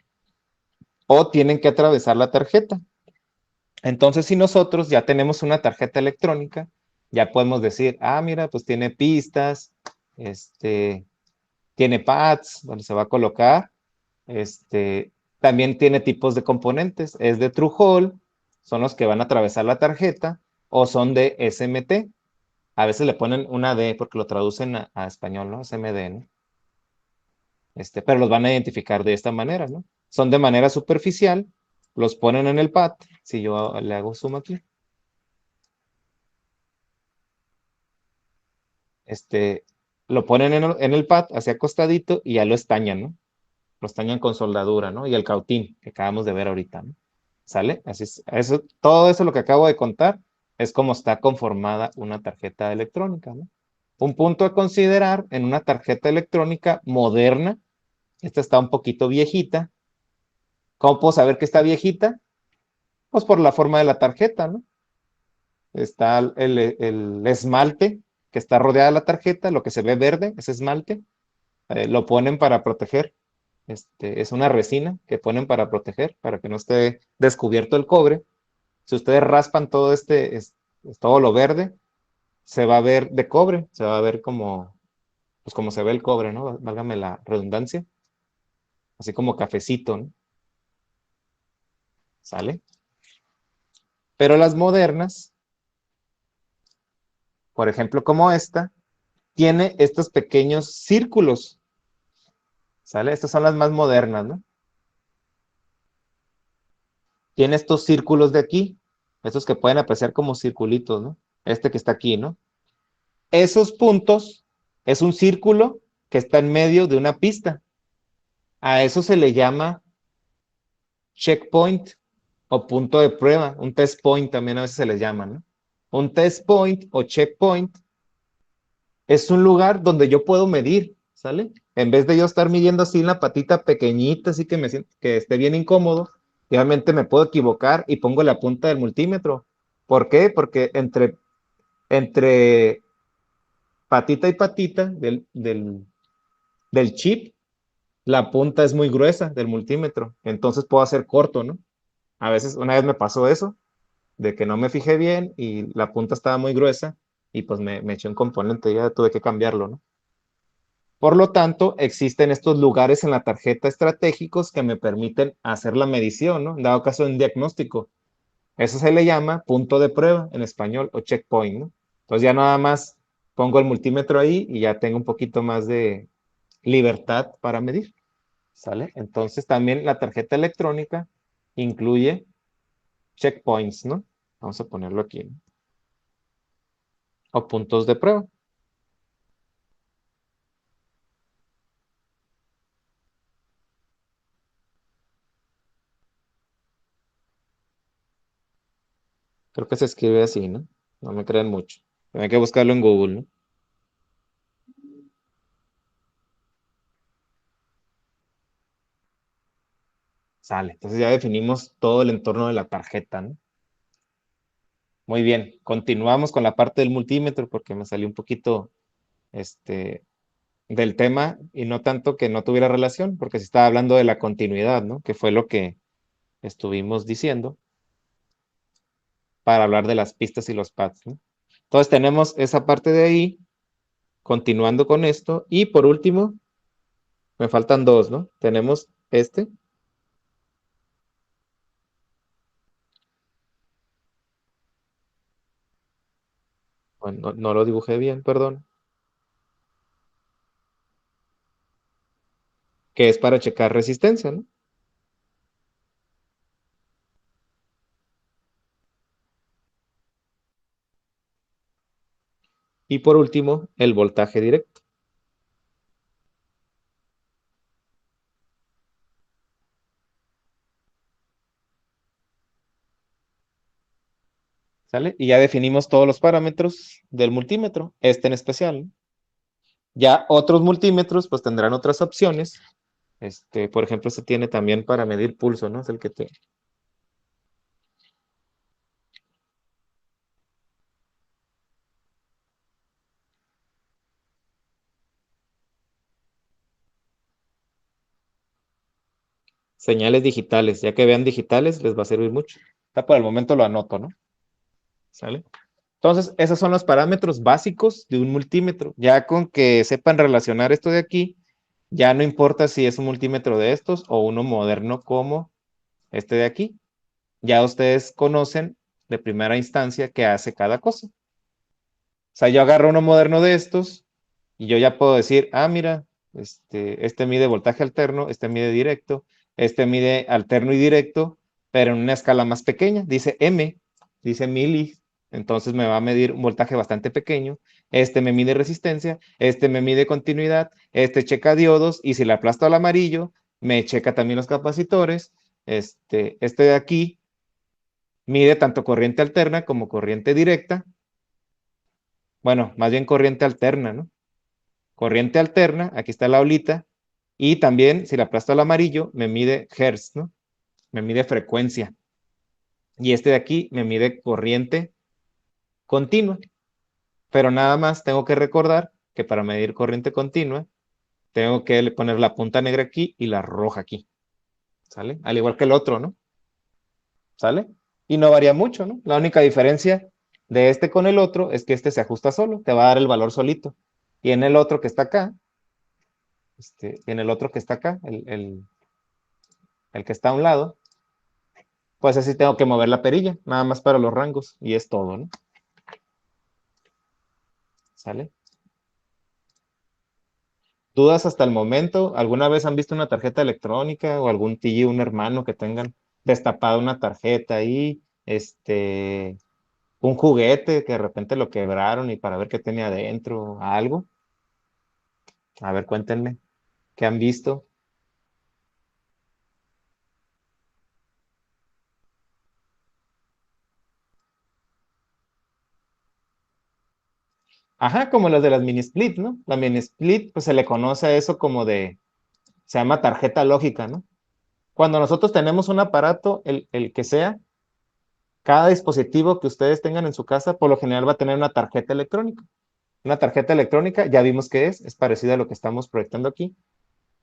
o tienen que atravesar la tarjeta. Entonces, si nosotros ya tenemos una tarjeta electrónica, ya podemos decir, mira, pues tiene pistas, tiene pads donde se va a colocar, también tiene tipos de componentes, es de True Hole, son los que van a atravesar la tarjeta, o son de SMT. A veces le ponen una D porque lo traducen a español, ¿no? SMD, ¿no? Pero los van a identificar de esta manera, ¿no? Son de manera superficial, los ponen en el pad, si yo le hago zoom aquí. Lo ponen en el pad, hacia acostadito, y ya lo estañan, ¿no? Lo estañan con soldadura, ¿no? Y el cautín, que acabamos de ver ahorita, ¿no? ¿Sale? Así es, todo eso lo que acabo de contar es como está conformada una tarjeta electrónica, ¿no? Un punto a considerar en una tarjeta electrónica moderna, esta está un poquito viejita. ¿Cómo puedo saber que está viejita? Pues por la forma de la tarjeta, ¿no? Está el esmalte que está rodeada la tarjeta, lo que se ve verde, ese esmalte, lo ponen para proteger. Es una resina que ponen para proteger, para que no esté descubierto el cobre. Si ustedes raspan todo todo lo verde, se va a ver de cobre, se va a ver pues como se ve el cobre, ¿no? Válgame la redundancia. Así como cafecito, ¿no? ¿Sale? Pero las modernas, por ejemplo, como esta, tiene estos pequeños círculos, ¿sale? Estas son las más modernas, ¿no? Tiene estos círculos de aquí, estos que pueden apreciar como circulitos, ¿no? Este que está aquí, ¿no? Esos puntos es un círculo que está en medio de una pista. A eso se le llama checkpoint o punto de prueba. Un test point también a veces se les llama, ¿no? Un test point o checkpoint es un lugar donde yo puedo medir, ¿sale? En vez de yo estar midiendo así en la patita pequeñita, así que que esté bien incómodo, realmente me puedo equivocar y pongo la punta del multímetro. ¿Por qué? Porque entre patita y patita del chip, la punta es muy gruesa del multímetro, entonces puedo hacer corto, ¿no? A veces, una vez me pasó eso, de que no me fijé bien y la punta estaba muy gruesa y pues me eché un componente y ya tuve que cambiarlo, ¿no? Por lo tanto, existen estos lugares en la tarjeta estratégicos que me permiten hacer la medición, ¿no? En dado caso, en diagnóstico. Eso se le llama punto de prueba en español o checkpoint, ¿no? Entonces ya nada más pongo el multímetro ahí y ya tengo un poquito más de libertad para medir, ¿sale? Entonces también la tarjeta electrónica incluye checkpoints, ¿no? Vamos a ponerlo aquí, ¿no? O puntos de prueba. Creo que se escribe así, ¿no? No me crean mucho. Hay que buscarlo en Google, ¿no? Sale. Entonces ya definimos todo el entorno de la tarjeta, ¿no? Muy bien. Continuamos con la parte del multímetro porque me salió un poquito, del tema y no tanto que no tuviera relación, porque se estaba hablando de la continuidad, ¿no? Que fue lo que estuvimos diciendo para hablar de las pistas y los pads, ¿no? Entonces tenemos esa parte de ahí, continuando con esto. Y por último, me faltan dos, ¿no? Tenemos este. Bueno, no lo dibujé bien, perdón. Que es para checar resistencia, ¿no? Y por último, el voltaje directo, ¿sale? Y ya definimos todos los parámetros del multímetro, este en especial, ¿no? Ya otros multímetros, pues tendrán otras opciones. Por ejemplo, se tiene también para medir pulso, ¿no? Es el que te... Señales digitales, ya que vean digitales, les va a servir mucho. Ya por el momento lo anoto, ¿no? ¿Sale? Entonces, esos son los parámetros básicos de un multímetro. Ya con que sepan relacionar esto de aquí, ya no importa si es un multímetro de estos o uno moderno como este de aquí. Ya ustedes conocen de primera instancia qué hace cada cosa. O sea, yo agarro uno moderno de estos y yo ya puedo decir, ah, mira, este mide voltaje alterno, este mide directo, este mide alterno y directo, pero en una escala más pequeña, dice M, dice mili, entonces me va a medir un voltaje bastante pequeño, este me mide resistencia, este me mide continuidad, este checa diodos y si le aplasto al amarillo, me checa también los capacitores, este de aquí mide tanto corriente alterna como corriente directa, bueno, más bien corriente alterna, ¿no? Corriente alterna, aquí está la olita, y también si la aplasto al amarillo, me mide hertz, ¿no? Me mide frecuencia. Y este de aquí me mide corriente continua. Pero nada más tengo que recordar que para medir corriente continua, tengo que poner la punta negra aquí y la roja aquí. ¿Sale? Al igual que el otro, ¿no? ¿Sale? Y no varía mucho, ¿no? La única diferencia de este con el otro es que este se ajusta solo, te va a dar el valor solito. Y en el otro que está acá, en el otro que está acá, el que está a un lado, pues así tengo que mover la perilla, nada más para los rangos, y es todo, ¿no? ¿Sale? ¿Dudas hasta el momento? ¿Alguna vez han visto una tarjeta electrónica o algún tío, un hermano que tengan destapada una tarjeta ahí, un juguete que de repente lo quebraron y para ver qué tenía adentro, algo? A ver, cuéntenme, ¿qué han visto? Ajá, como las de las mini split, ¿no? La mini split, pues se le conoce a eso como se llama tarjeta lógica, ¿no? Cuando nosotros tenemos un aparato, el que sea, cada dispositivo que ustedes tengan en su casa, por lo general va a tener una tarjeta electrónica. Una tarjeta electrónica, ya vimos que es parecida a lo que estamos proyectando aquí.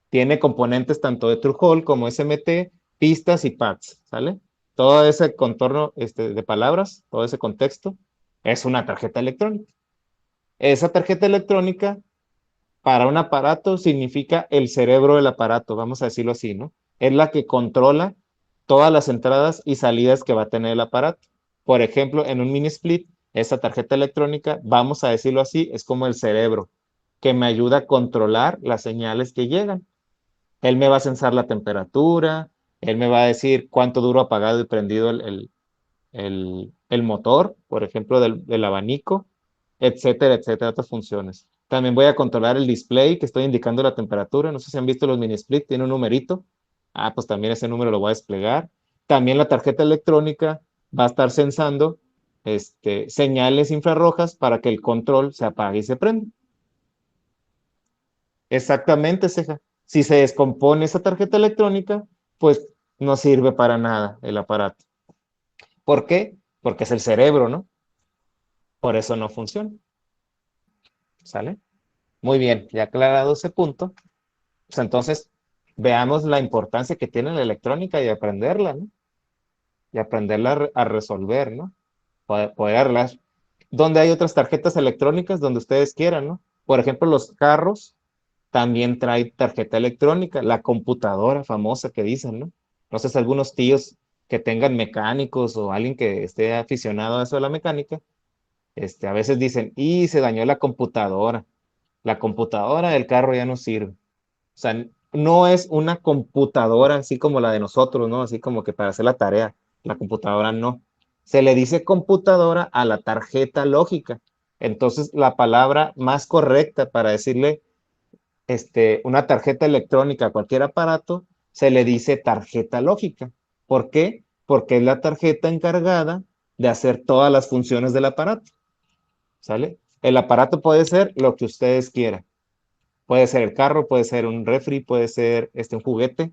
Tiene componentes tanto de Through-Hole como SMT, pistas y pads, ¿sale? Todo ese contorno de palabras, todo ese contexto, es una tarjeta electrónica. Esa tarjeta electrónica para un aparato significa el cerebro del aparato, vamos a decirlo así, ¿no? Es la que controla todas las entradas y salidas que va a tener el aparato. Por ejemplo, en un mini split, esa tarjeta electrónica, vamos a decirlo así, es como el cerebro, que me ayuda a controlar las señales que llegan. Él me va a censar la temperatura, él me va a decir cuánto duro apagado y prendido el motor, por ejemplo, del abanico, etcétera, etcétera, otras funciones. También voy a controlar el display que estoy indicando la temperatura. No sé si han visto los mini split, tiene un numerito. Ah, pues también ese número lo voy a desplegar. También la tarjeta electrónica va a estar sensando señales infrarrojas para que el control se apague y se prenda. Exactamente, Ceja. Si se descompone esa tarjeta electrónica, pues no sirve para nada el aparato. ¿Por qué? Porque es el cerebro, ¿no? Por eso no funciona. ¿Sale? Muy bien, ya aclarado ese punto, pues entonces veamos la importancia que tiene la electrónica y aprenderla, ¿no? Y aprenderla a resolver, ¿no? Poder arreglar. Donde hay otras tarjetas electrónicas donde ustedes quieran, ¿no? Por ejemplo, los carros también traen tarjeta electrónica, la computadora famosa que dicen, ¿no? No sé si algunos tíos que tengan mecánicos o alguien que esté aficionado a eso de la mecánica, a veces dicen, y se dañó la computadora del carro ya no sirve. O sea, no es una computadora así como la de nosotros, ¿no? Así como que para hacer la tarea. La computadora no. Se le dice computadora a la tarjeta lógica. Entonces, la palabra más correcta para decirle una tarjeta electrónica a cualquier aparato, se le dice tarjeta lógica. ¿Por qué? Porque es la tarjeta encargada de hacer todas las funciones del aparato. ¿Sale? El aparato puede ser lo que ustedes quieran. Puede ser el carro, puede ser un refri, puede ser un juguete.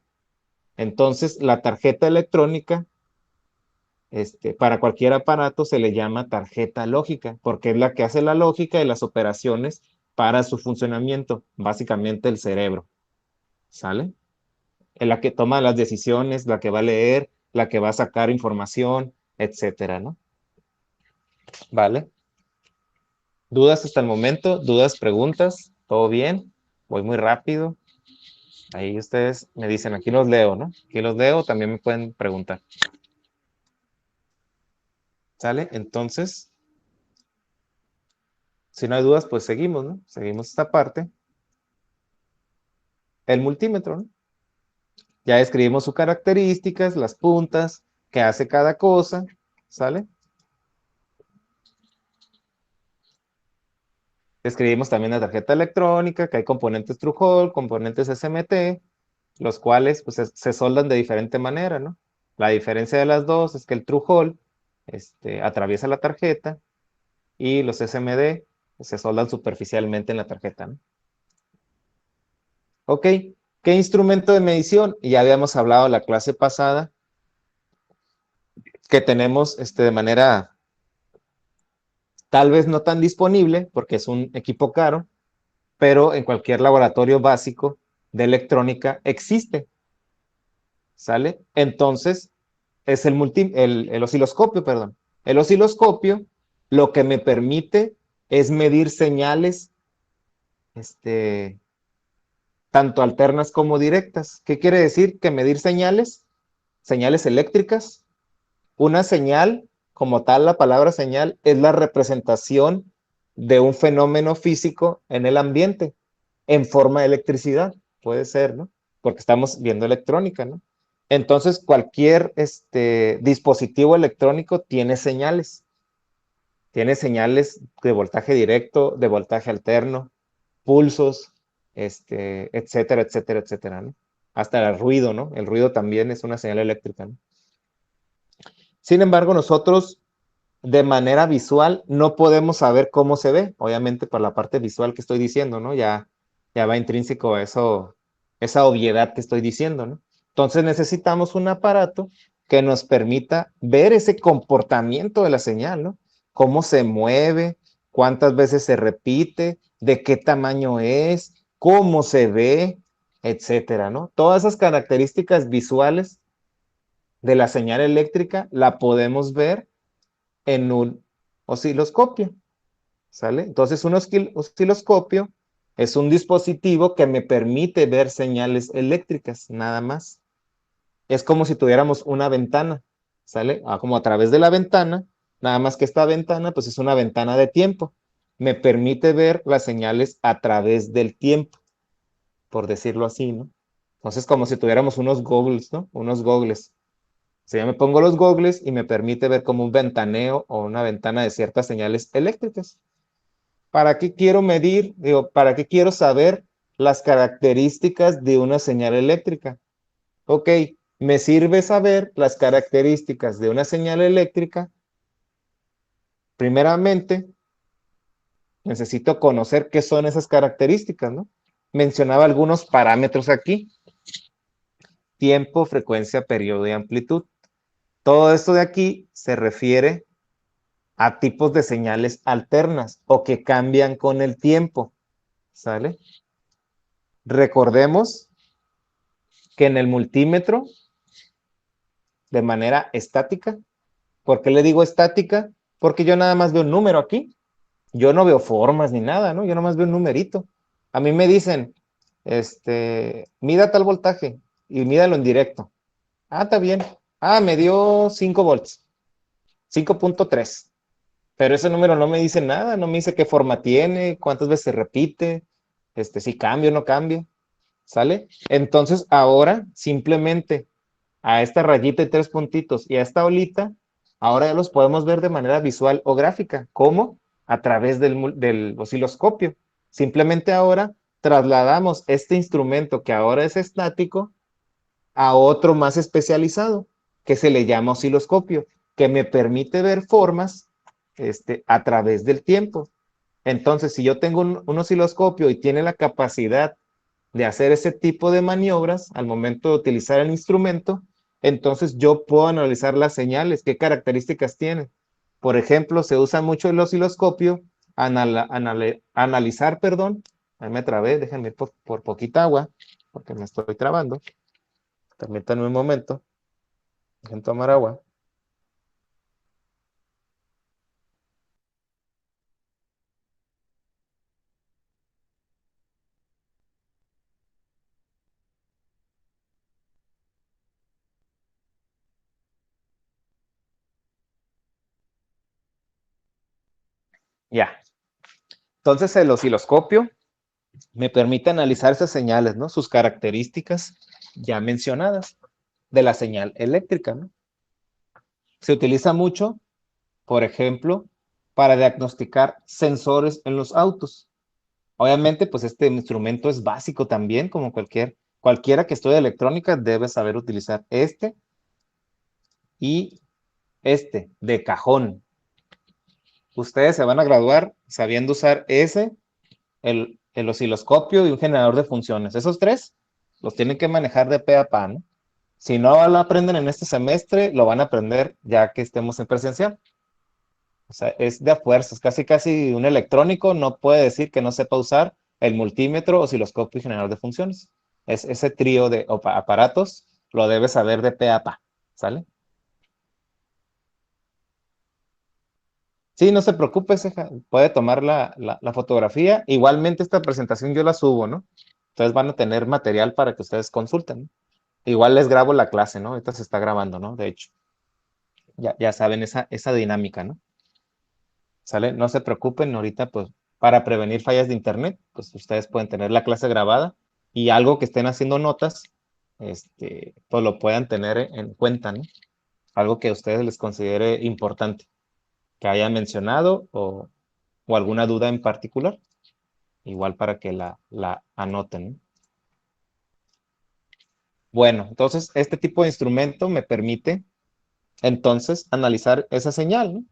Entonces, la tarjeta electrónica, para cualquier aparato se le llama tarjeta lógica, porque es la que hace la lógica y las operaciones para su funcionamiento, básicamente el cerebro. ¿Sale? Es la que toma las decisiones, la que va a leer, la que va a sacar información, etcétera, ¿no? ¿Vale? ¿Dudas hasta el momento? ¿Dudas, preguntas? ¿Todo bien? Voy muy rápido. Ahí ustedes me dicen, aquí los leo, ¿no? Aquí los leo, también me pueden preguntar. ¿Sale? Entonces, si no hay dudas, pues seguimos, ¿no? Seguimos esta parte. El multímetro, ¿no? Ya describimos sus características, las puntas, qué hace cada cosa, ¿sale? Describimos también la tarjeta electrónica, que hay componentes Through-Hole, componentes SMT, los cuales pues, se soldan de diferente manera, ¿no? La diferencia de las dos es que el Through-Hole atraviesa la tarjeta y los SMD se soldan superficialmente en la tarjeta, ¿no? Ok, ¿qué instrumento de medición? Ya habíamos hablado la clase pasada que tenemos de manera tal vez no tan disponible porque es un equipo caro, pero en cualquier laboratorio básico de electrónica existe, ¿sale? Entonces, es el osciloscopio, perdón. El osciloscopio lo que me permite es medir señales, tanto alternas como directas. ¿Qué quiere decir que medir señales? Señales eléctricas. Una señal, como tal, la palabra señal, es la representación de un fenómeno físico en el ambiente en forma de electricidad. Puede ser, ¿no? Porque estamos viendo electrónica, ¿no? Entonces, cualquier dispositivo electrónico tiene señales. Tiene señales de voltaje directo, de voltaje alterno, pulsos, etcétera, etcétera, etcétera, ¿no? Hasta el ruido, ¿no? El ruido también es una señal eléctrica, ¿no? Sin embargo, nosotros de manera visual no podemos saber cómo se ve, obviamente por la parte visual que estoy diciendo, ¿no? Ya va intrínseco a eso, esa obviedad que estoy diciendo, ¿no? Entonces necesitamos un aparato que nos permita ver ese comportamiento de la señal, ¿no? Cómo se mueve, cuántas veces se repite, de qué tamaño es, cómo se ve, etcétera, ¿no? Todas esas características visuales de la señal eléctrica la podemos ver en un osciloscopio, ¿sale? Entonces, un osciloscopio es un dispositivo que me permite ver señales eléctricas, nada más. Es como si tuviéramos una ventana, ¿sale? Como a través de la ventana, Nada más que esta ventana, pues es una ventana de tiempo. Me permite ver las señales a través del tiempo, por decirlo así, ¿no? Entonces, como si tuviéramos unos goggles, ¿no? Unos gogles. Si yo me pongo los gogles y me permite ver como un ventaneo o una ventana de ciertas señales eléctricas. ¿Para qué quiero medir? Digo, ¿para qué quiero saber las características de una señal eléctrica? Ok, me sirve saber las características de una señal eléctrica. Primeramente, necesito conocer qué son esas características, ¿no? Mencionaba algunos parámetros aquí: tiempo, frecuencia, periodo y amplitud. Todo esto de aquí se refiere a tipos de señales alternas o que cambian con el tiempo, ¿sale? Recordemos que en el multímetro, de manera estática, ¿por qué le digo estática? Porque yo nada más veo un número aquí, yo no veo formas ni nada, ¿no? Yo nada más veo un numerito. A mí me dicen, mida tal voltaje y mídalo en directo. Ah, está bien. Ah, me dio 5 volts, 5.3. Pero ese número no me dice nada, no me dice qué forma tiene, cuántas veces se repite, si cambia o no cambia, ¿sale? Entonces ahora simplemente a esta rayita y 3 puntitos y a esta olita, ahora ya los podemos ver de manera visual o gráfica. ¿Cómo? A través del osciloscopio. Simplemente ahora trasladamos este instrumento que ahora es estático a otro más especializado, que se le llama osciloscopio, que me permite ver formas a través del tiempo. Entonces, si yo tengo un osciloscopio y tiene la capacidad de hacer ese tipo de maniobras al momento de utilizar el instrumento, entonces yo puedo analizar las señales, qué características tienen. Por ejemplo, se usa mucho el osciloscopio, analizar, perdón, ahí me trabé, déjenme ir por poquita agua, porque me estoy trabando. Permítanme un momento, dejen tomar agua. Ya. Entonces el osciloscopio me permite analizar esas señales, ¿no? Sus características ya mencionadas de la señal eléctrica, ¿no? Se utiliza mucho, por ejemplo, para diagnosticar sensores en los autos. Obviamente, pues este instrumento es básico también, como cualquiera que estudie electrónica debe saber utilizar y de cajón. Ustedes se van a graduar sabiendo usar el osciloscopio y un generador de funciones. Esos tres los tienen que manejar de pe a pa, ¿no? Si no lo aprenden en este semestre, lo van a aprender ya que estemos en presencial. O sea, es de a fuerzas. Casi, casi un electrónico no puede decir que no sepa usar el multímetro, osciloscopio y generador de funciones. Ese trío de aparatos lo debe saber de pe a pa, ¿sale? Sí, no se preocupe, ceja, puede tomar la fotografía. Igualmente esta presentación yo la subo, ¿no? Entonces van a tener material para que ustedes consulten, ¿no? Igual les grabo la clase, ¿no? Ahorita se está grabando, ¿no? De hecho, ya saben esa dinámica, ¿no? ¿Sale? No se preocupen, ahorita pues para prevenir fallas de internet, pues ustedes pueden tener la clase grabada y algo que estén haciendo notas, pues lo puedan tener en cuenta, ¿no? Algo que a ustedes les considere importante, que hayan mencionado o alguna duda en particular, igual para que la anoten, ¿no? Bueno, entonces este tipo de instrumento me permite entonces analizar esa señal, ¿no?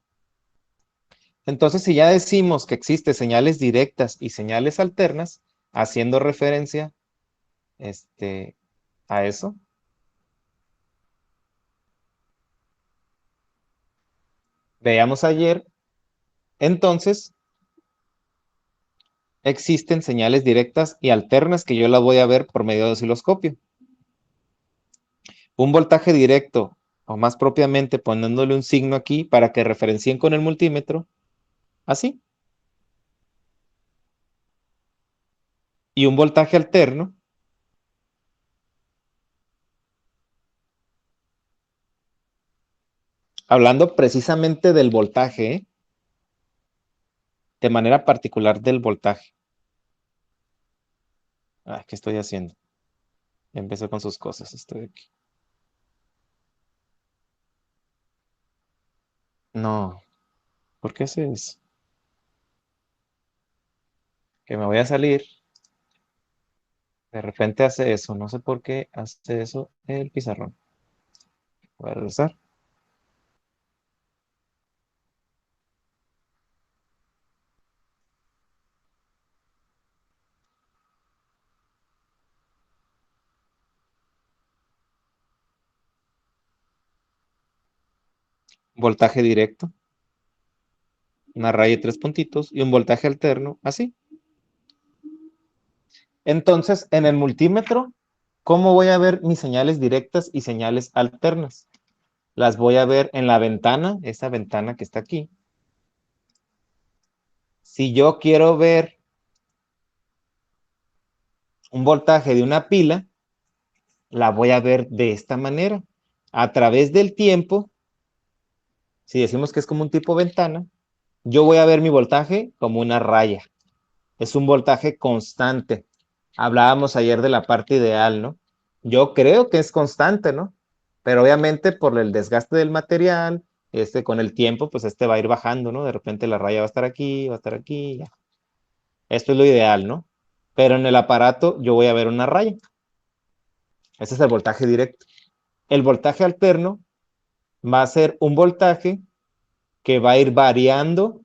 Entonces, si ya decimos que existen señales directas y señales alternas, haciendo referencia a eso, veamos ayer, entonces existen señales directas y alternas que yo las voy a ver por medio de osciloscopio. Un voltaje directo, o más propiamente poniéndole un signo aquí para que referencien con el multímetro, así. Y un voltaje alterno, hablando precisamente del voltaje, ¿eh? De manera particular del voltaje. ¿Qué estoy haciendo? Ya empezó con sus cosas, estoy aquí. No, ¿por qué hace eso? Que me voy a salir. De repente hace eso, no sé por qué hace eso el pizarrón. Voy a regresar. Voltaje directo, una raya de tres puntitos y un voltaje alterno, así. Entonces, en el multímetro, ¿cómo voy a ver mis señales directas y señales alternas? Las voy a ver en la ventana, esa ventana que está aquí. Si yo quiero ver un voltaje de una pila, la voy a ver de esta manera. A través del tiempo, si decimos que es como un tipo ventana, yo voy a ver mi voltaje como una raya. Es un voltaje constante. Hablábamos ayer de la parte ideal, ¿no? Yo creo que es constante, ¿no? Pero obviamente por el desgaste del material, con el tiempo, pues va a ir bajando, ¿no? De repente la raya va a estar aquí, ya. Esto es lo ideal, ¿no? Pero en el aparato yo voy a ver una raya. Ese es el voltaje directo. El voltaje alterno va a ser un voltaje que va a ir variando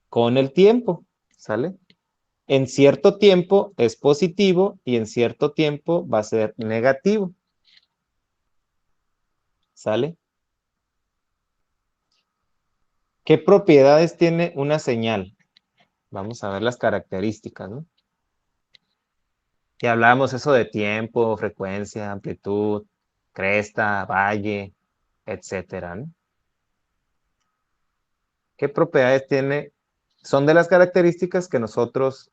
con el tiempo, ¿sale? En cierto tiempo es positivo y en cierto tiempo va a ser negativo, ¿sale? ¿Qué propiedades tiene una señal? Vamos a ver las características, ¿no? Ya hablábamos eso de tiempo, frecuencia, amplitud, cresta, valle, etcétera, ¿no? ¿Qué propiedades tiene? Son de las características que nosotros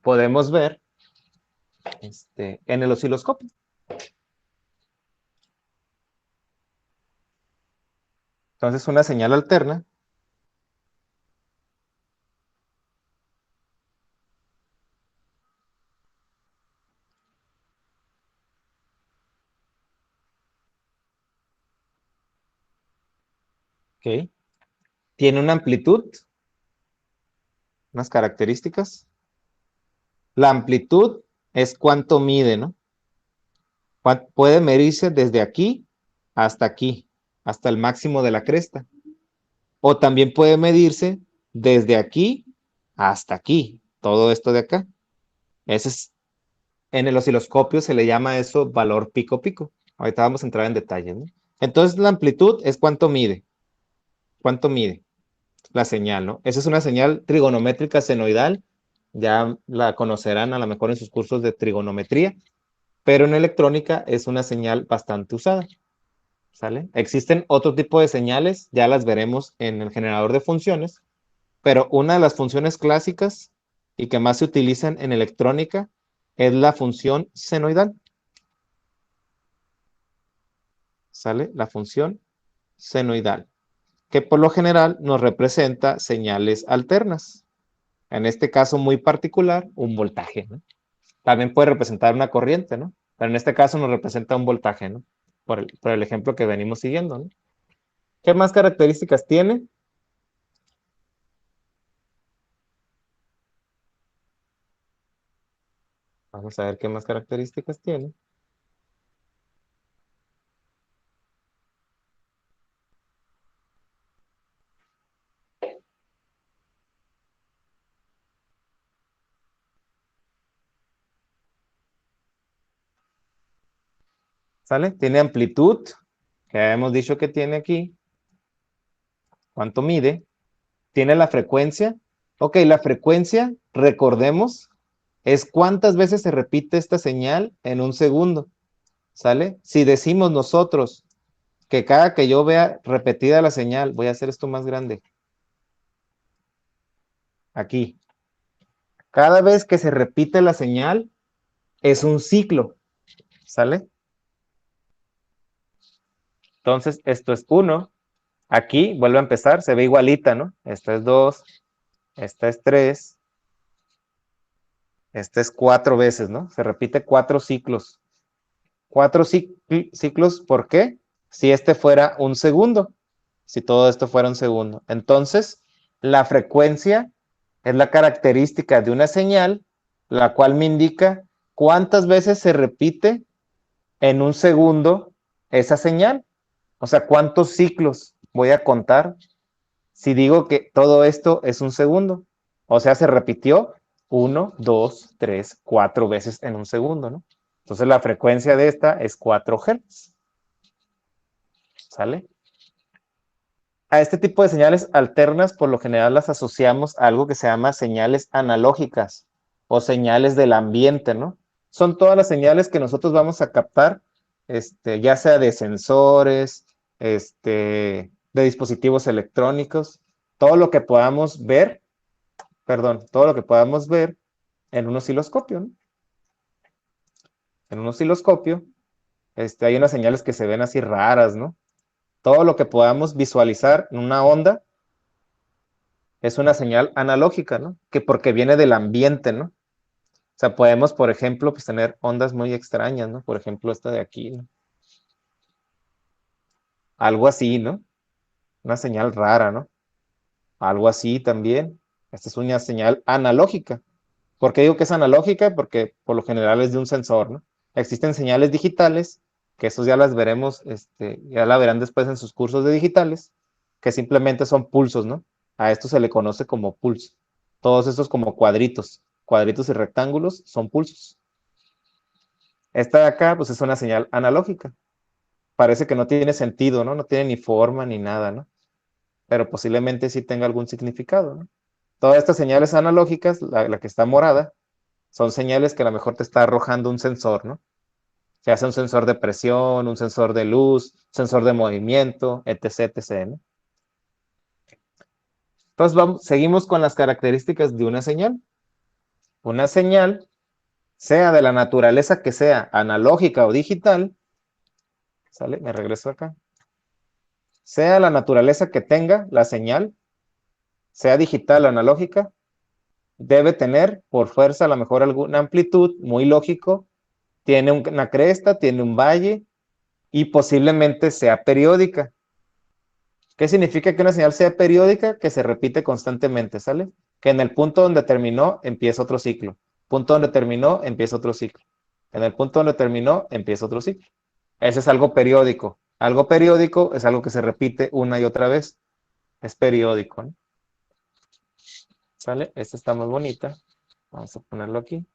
podemos ver en el osciloscopio. Entonces, una señal alterna ¿ok? Tiene una amplitud, unas características. La amplitud es cuánto mide, ¿no? Puede medirse desde aquí, hasta el máximo de la cresta. O también puede medirse desde aquí hasta aquí, todo esto de acá. Ese es, en el osciloscopio se le llama eso valor pico pico. Ahorita vamos a entrar en detalle, ¿no? Entonces la amplitud es cuánto mide la señal, ¿no? Esa es una señal trigonométrica senoidal, ya la conocerán a lo mejor en sus cursos de trigonometría, pero en electrónica es una señal bastante usada, ¿sale? Existen otro tipo de señales, ya las veremos en el generador de funciones, pero una de las funciones clásicas y que más se utilizan en electrónica es la función senoidal, ¿sale? La función senoidal, que por lo general nos representa señales alternas. En este caso muy particular, un voltaje, ¿no? También puede representar una corriente, ¿no? Pero en este caso nos representa un voltaje, ¿no? Por el ejemplo que venimos siguiendo, ¿no? ¿Qué más características tiene? Vamos a ver qué más características tiene. ¿Sale? Tiene amplitud, que hemos dicho que tiene aquí. ¿Cuánto mide? Tiene la frecuencia. Ok, la frecuencia, recordemos, es cuántas veces se repite esta señal en un segundo. ¿Sale? Si decimos nosotros que cada que yo vea repetida la señal, voy a hacer esto más grande. Aquí. Cada vez que se repite la señal, es un ciclo. ¿Sale? Entonces, esto es 1. Aquí vuelve a empezar, se ve igualita, ¿no? Esta es 2, esta es 3, esta es 4 veces, ¿no? Se repite 4 ciclos. 4 ciclos, ¿por qué? Si este fuera un segundo, si todo esto fuera un segundo. Entonces, la frecuencia es la característica de una señal, la cual me indica cuántas veces se repite en un segundo esa señal. O sea, cuántos ciclos voy a contar si digo que todo esto es un segundo. O sea, se repitió 1, 2, 3, 4 veces en un segundo, ¿no? Entonces la frecuencia de esta es 4 Hz. ¿Sale? A este tipo de señales alternas, por lo general las asociamos a algo que se llama señales analógicas o señales del ambiente, ¿no? Son todas las señales que nosotros vamos a captar, ya sea de sensores, de dispositivos electrónicos, todo lo que podamos ver, perdón, todo lo que podamos ver en un osciloscopio, ¿no? En un osciloscopio, hay unas señales que se ven así raras, ¿no? Todo lo que podamos visualizar en una onda es una señal analógica, ¿no? Que porque viene del ambiente, ¿no? O sea, podemos, por ejemplo, pues tener ondas muy extrañas, ¿no? Por ejemplo, esta de aquí, ¿no? Algo así, ¿no? Una señal rara, ¿no? Algo así también. Esta es una señal analógica. ¿Por qué digo que es analógica? Porque por lo general es de un sensor, ¿no? Existen señales digitales, que esos ya las veremos, ya la verán después en sus cursos de digitales, que simplemente son pulsos, ¿no? A esto se le conoce como pulso. Todos estos como cuadritos y rectángulos son pulsos. Esta de acá, pues es una señal analógica. Parece que no tiene sentido, ¿no? No tiene ni forma ni nada, ¿no? Pero posiblemente sí tenga algún significado, ¿no? Todas estas señales analógicas, la que está morada, son señales que a lo mejor te está arrojando un sensor, ¿no? Se hace un sensor de presión, un sensor de luz, sensor de movimiento, etc, etc, ¿no? Entonces seguimos con las características de una señal. Una señal, sea de la naturaleza que sea, analógica o digital, ¿sale? Me regreso acá. Sea la naturaleza que tenga la señal, sea digital o analógica, debe tener por fuerza a lo mejor alguna amplitud, muy lógico, tiene una cresta, tiene un valle y posiblemente sea periódica. ¿Qué significa que una señal sea periódica? Que se repite constantemente, ¿sale? Que en el punto donde terminó empieza otro ciclo. Punto donde terminó empieza otro ciclo. En el punto donde terminó empieza otro ciclo. Ese es algo periódico. Algo periódico es algo que se repite una y otra vez. Es periódico, ¿no? ¿Sale? Esta está muy bonita. Vamos a ponerlo aquí.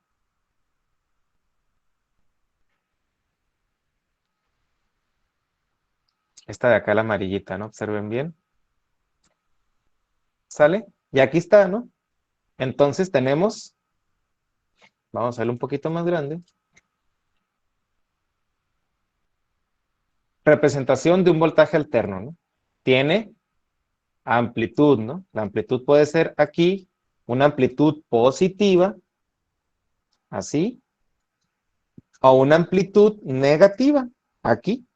Esta de acá, la amarillita, ¿no? Observen bien. ¿Sale? Y aquí está, ¿no? Entonces tenemos, vamos a hacerlo un poquito más grande. Representación de un voltaje alterno, ¿no? Tiene amplitud, ¿no? La amplitud puede ser aquí una amplitud positiva, así, o una amplitud negativa, aquí.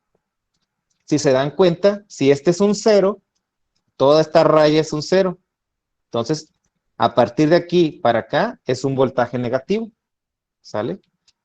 Si se dan cuenta, si este es un cero, toda esta raya es un cero. Entonces, a partir de aquí para acá es un voltaje negativo, ¿sale?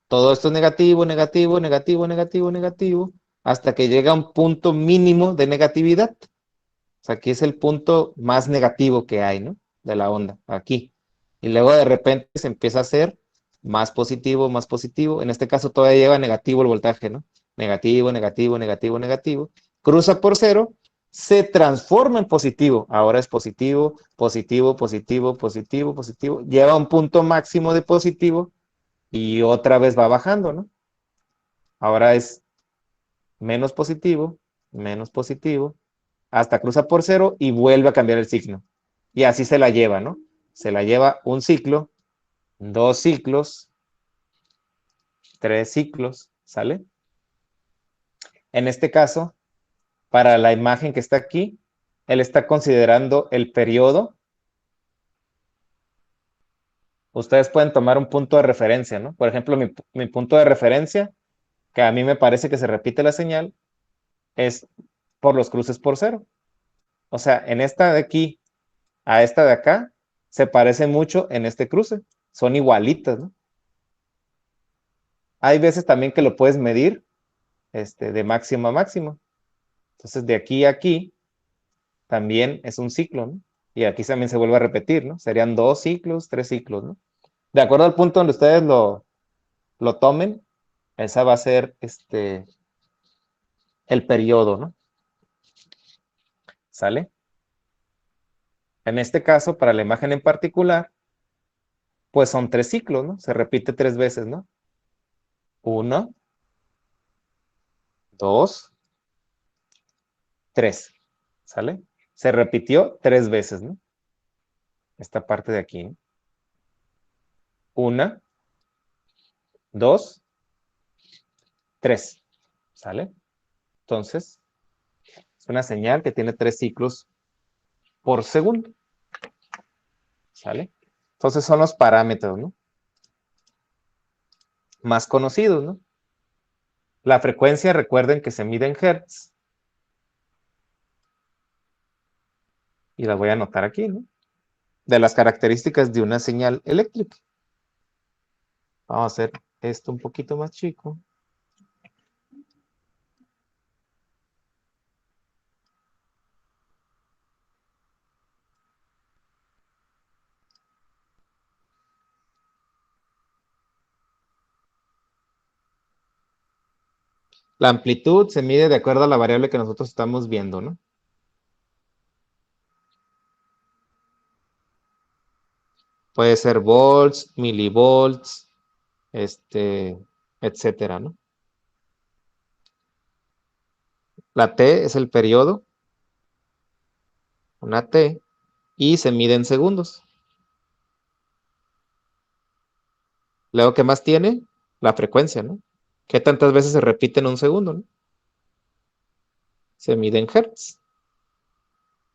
Todo esto es negativo, negativo, negativo, negativo, negativo, hasta que llega a un punto mínimo de negatividad. O sea, aquí es el punto más negativo que hay, ¿no? De la onda, aquí. Y luego de repente se empieza a hacer más positivo, más positivo. En este caso todavía lleva negativo el voltaje, ¿no? Negativo, negativo, negativo, negativo. Cruza por cero, se transforma en positivo. Ahora es positivo, positivo, positivo, positivo, positivo. Lleva a un punto máximo de positivo y otra vez va bajando, ¿no? Ahora es menos positivo, hasta cruza por cero y vuelve a cambiar el signo. Y así se la lleva, ¿no? Se la lleva un ciclo, 2 ciclos, 3 ciclos, ¿sale? En este caso, para la imagen que está aquí, él está considerando el periodo. Ustedes pueden tomar un punto de referencia, ¿no? Por ejemplo, mi punto de referencia, que a mí me parece que se repite la señal, es por los cruces por cero. O sea, en esta de aquí a esta de acá se parece mucho en este cruce. Son igualitas, ¿no? Hay veces también que lo puedes medir de máximo a máximo. Entonces, de aquí a aquí también es un ciclo, ¿no? Y aquí también se vuelve a repetir, ¿no? Serían 2 ciclos, 3 ciclos, ¿no? De acuerdo al punto donde ustedes lo tomen, esa va a ser el periodo, ¿no? ¿Sale? En este caso, para la imagen en particular, pues son 3 ciclos, ¿no? Se repite 3 veces, ¿no? 1, 2, 3. ¿Sale? Se repitió 3 veces, ¿no? Esta parte de aquí, ¿no? 1, 2, 3. ¿Sale? Entonces, es una señal que tiene 3 ciclos por segundo. ¿Sale? Entonces son los parámetros, ¿no? Más conocidos, ¿no? La frecuencia, recuerden que se mide en hertz. Y la voy a anotar aquí, ¿no? De las características de una señal eléctrica. Vamos a hacer esto un poquito más chico. La amplitud se mide de acuerdo a la variable que nosotros estamos viendo, ¿no? Puede ser volts, milivolts, etcétera, ¿no? La T es el periodo, una T, y se mide en segundos. Luego, ¿qué más tiene? La frecuencia, ¿no? ¿Qué tantas veces se repite en un segundo, ¿no? Se mide en hertz.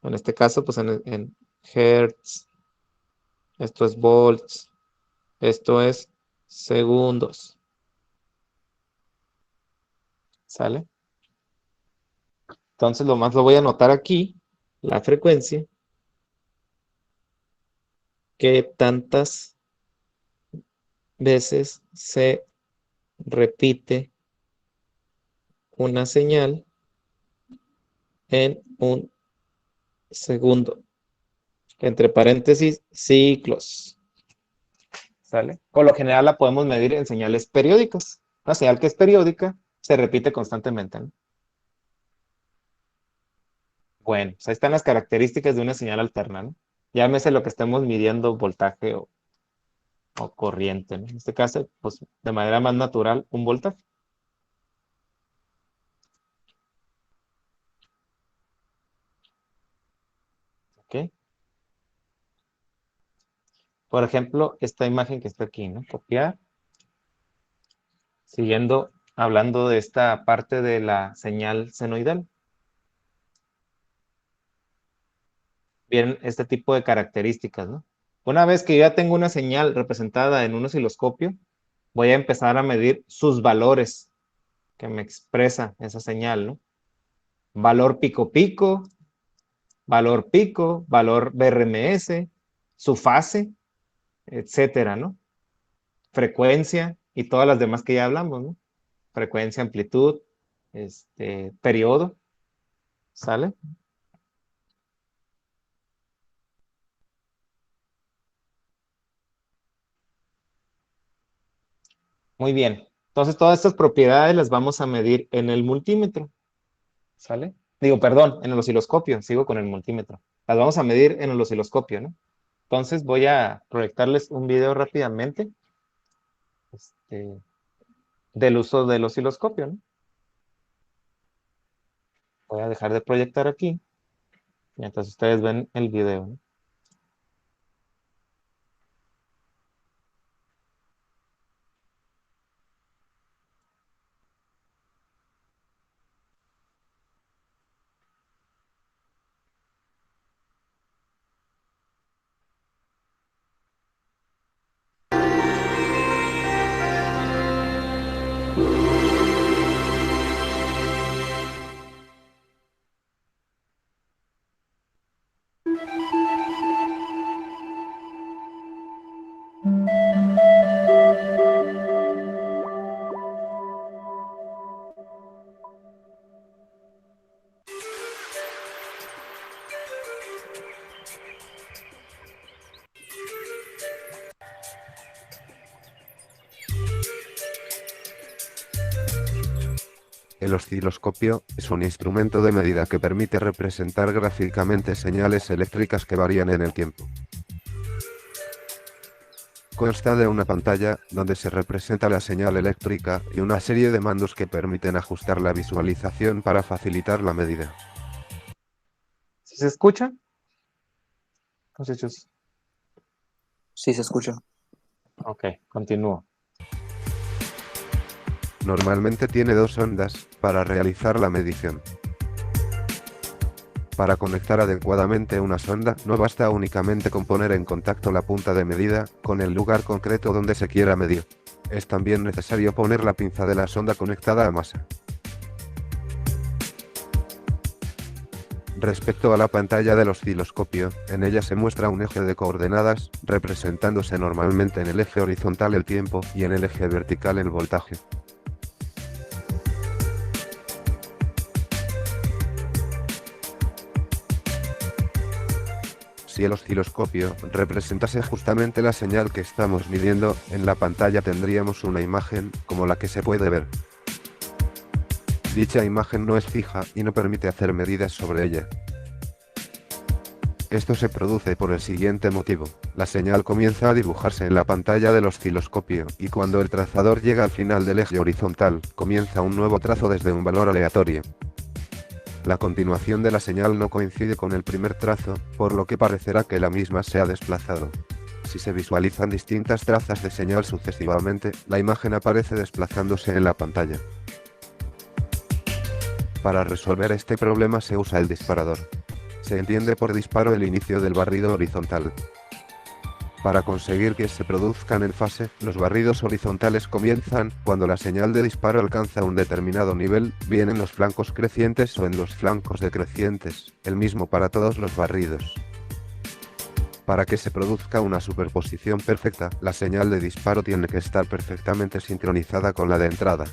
En este caso, pues en hertz. Esto es volts. Esto es segundos. ¿Sale? Entonces, lo más lo voy a anotar aquí, la frecuencia. ¿Qué tantas veces se repite una señal en un segundo? Entre paréntesis, ciclos. ¿Sale? Por lo general la podemos medir en señales periódicas. Una señal que es periódica se repite constantemente, ¿no? Bueno, pues ahí están las características de una señal alterna, ¿no? Llámese lo que estemos midiendo, voltaje o corriente, ¿no? En este caso, pues de manera más natural, un voltaje. ¿Ok? Por ejemplo, esta imagen que está aquí, ¿no? Copiar. Siguiendo hablando de esta parte de la señal senoidal. Bien, este tipo de características, ¿no? Una vez que ya tengo una señal representada en un osciloscopio, voy a empezar a medir sus valores que me expresa esa señal, ¿no? Valor pico pico, valor BRMS, su fase, etcétera, ¿no? Frecuencia y todas las demás que ya hablamos, ¿no? Frecuencia, amplitud, periodo, ¿sale? Muy bien. Entonces, todas estas propiedades las vamos a medir en el multímetro, ¿sale? Digo, perdón, en el osciloscopio, sigo con el multímetro. Las vamos a medir en el osciloscopio, ¿no? Entonces, voy a proyectarles un video rápidamente del uso del osciloscopio, ¿no? Voy a dejar de proyectar aquí mientras ustedes ven el video, ¿no?
El osciloscopio es un instrumento de medida que permite representar gráficamente señales eléctricas que varían en el tiempo. Consta de una pantalla, donde se representa la señal eléctrica, y una serie de mandos que permiten ajustar la visualización para facilitar la medida.
¿Sí se escucha? Muchachos.
Sí, se escucha.
Ok, continúo.
Normalmente tiene dos ondas, para realizar la medición. Para conectar adecuadamente una sonda, no basta únicamente con poner en contacto la punta de medida, con el lugar concreto donde se quiera medir. Es también necesario poner la pinza de la sonda conectada a masa. Respecto a la pantalla del osciloscopio, en ella se muestra un eje de coordenadas, representándose normalmente en el eje horizontal el tiempo, y en el eje vertical el voltaje. Si el osciloscopio representase justamente la señal que estamos midiendo, en la pantalla tendríamos una imagen, como la que se puede ver. Dicha imagen no es fija, y no permite hacer medidas sobre ella. Esto se produce por el siguiente motivo: la señal comienza a dibujarse en la pantalla del osciloscopio, y cuando el trazador llega al final del eje horizontal, comienza un nuevo trazo desde un valor aleatorio. La continuación de la señal no coincide con el primer trazo, por lo que parecerá que la misma se ha desplazado. Si se visualizan distintas trazas de señal sucesivamente, la imagen aparece desplazándose en la pantalla. Para resolver este problema se usa el disparador. Se entiende por disparo el inicio del barrido horizontal. Para conseguir que se produzcan en fase, los barridos horizontales comienzan cuando la señal de disparo alcanza un determinado nivel, bien en los flancos crecientes o en los flancos decrecientes, el mismo para todos los barridos. Para que se produzca una superposición perfecta, la señal de disparo tiene que estar perfectamente sincronizada con la de entrada.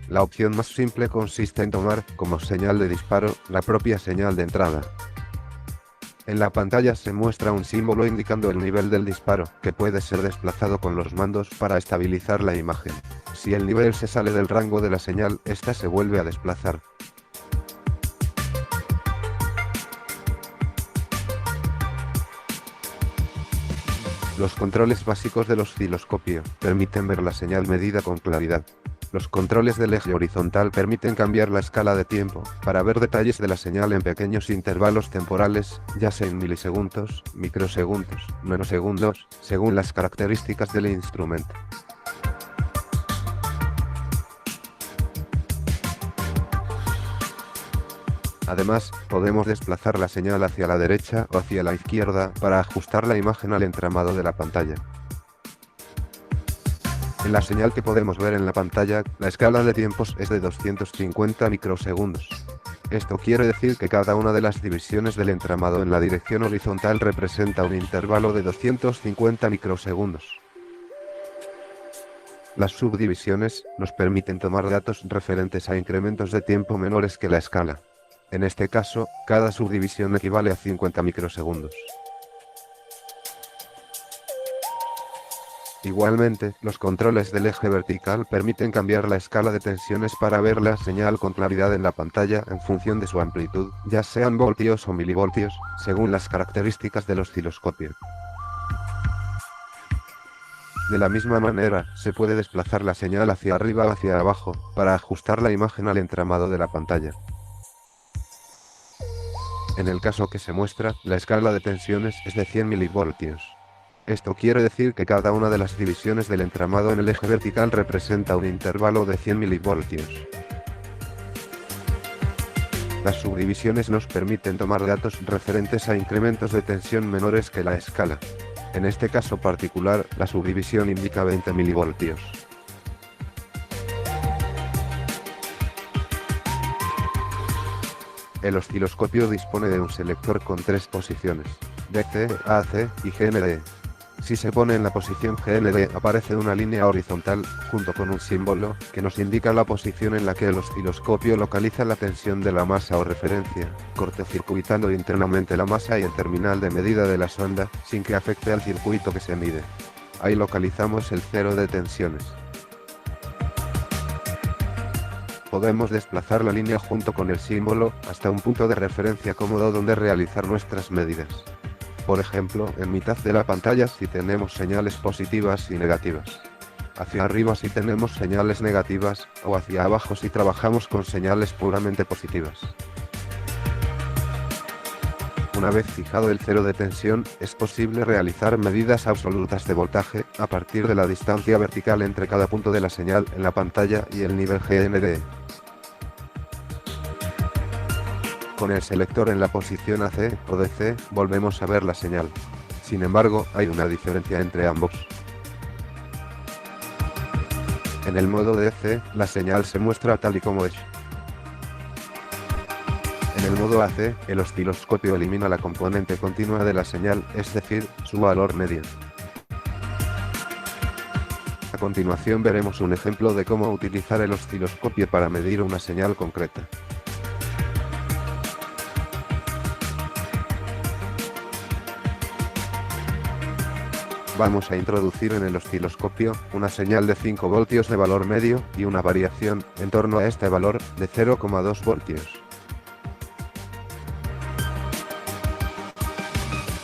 La opción más simple consiste en tomar, como señal de disparo, la propia señal de entrada. En la pantalla se muestra un símbolo indicando el nivel del disparo, que puede ser desplazado con los mandos para estabilizar la imagen. Si el nivel se sale del rango de la señal, esta se vuelve a desplazar. Los controles básicos del osciloscopio permiten ver la señal medida con claridad. Los controles del eje horizontal permiten cambiar la escala de tiempo, para ver detalles de la señal en pequeños intervalos temporales, ya sea en milisegundos, microsegundos, nanosegundos, según las características del instrumento. Además, podemos desplazar la señal hacia la derecha o hacia la izquierda para ajustar la imagen al entramado de la pantalla. En la señal que podemos ver en la pantalla, la escala de tiempos es de 250 microsegundos. Esto quiere decir que cada una de las divisiones del entramado en la dirección horizontal representa un intervalo de 250 microsegundos. Las subdivisiones nos permiten tomar datos referentes a incrementos de tiempo menores que la escala. En este caso, cada subdivisión equivale a 50 microsegundos. Igualmente, los controles del eje vertical permiten cambiar la escala de tensiones para ver la señal con claridad en la pantalla en función de su amplitud, ya sean voltios o milivoltios, según las características del osciloscopio. De la misma manera, se puede desplazar la señal hacia arriba o hacia abajo, para ajustar la imagen al entramado de la pantalla. En el caso que se muestra, la escala de tensiones es de 100 milivoltios. Esto quiere decir que cada una de las divisiones del entramado en el eje vertical representa un intervalo de 100 milivoltios. Las subdivisiones nos permiten tomar datos referentes a incrementos de tensión menores que la escala. En este caso particular, la subdivisión indica 20 milivoltios. El osciloscopio dispone de un selector con 3 posiciones: DC, AC y GND. Si se pone en la posición GND, aparece una línea horizontal, junto con un símbolo, que nos indica la posición en la que el osciloscopio localiza la tensión de la masa o referencia, cortocircuitando internamente la masa y el terminal de medida de la sonda, sin que afecte al circuito que se mide. Ahí localizamos el cero de tensiones. Podemos desplazar la línea junto con el símbolo hasta un punto de referencia cómodo donde realizar nuestras medidas. Por ejemplo, en mitad de la pantalla si tenemos señales positivas y negativas. Hacia arriba si tenemos señales negativas, o hacia abajo si trabajamos con señales puramente positivas. Una vez fijado el cero de tensión, es posible realizar medidas absolutas de voltaje, a partir de la distancia vertical entre cada punto de la señal en la pantalla y el nivel GND. Con el selector en la posición AC o DC, volvemos a ver la señal. Sin embargo, hay una diferencia entre ambos. En el modo DC, la señal se muestra tal y como es. En el modo AC, el osciloscopio elimina la componente continua de la señal, es decir, su valor medio. A continuación veremos un ejemplo de cómo utilizar el osciloscopio para medir una señal concreta. Vamos a introducir en el osciloscopio una señal de 5 voltios de valor medio y una variación en torno a este valor de 0,2 voltios.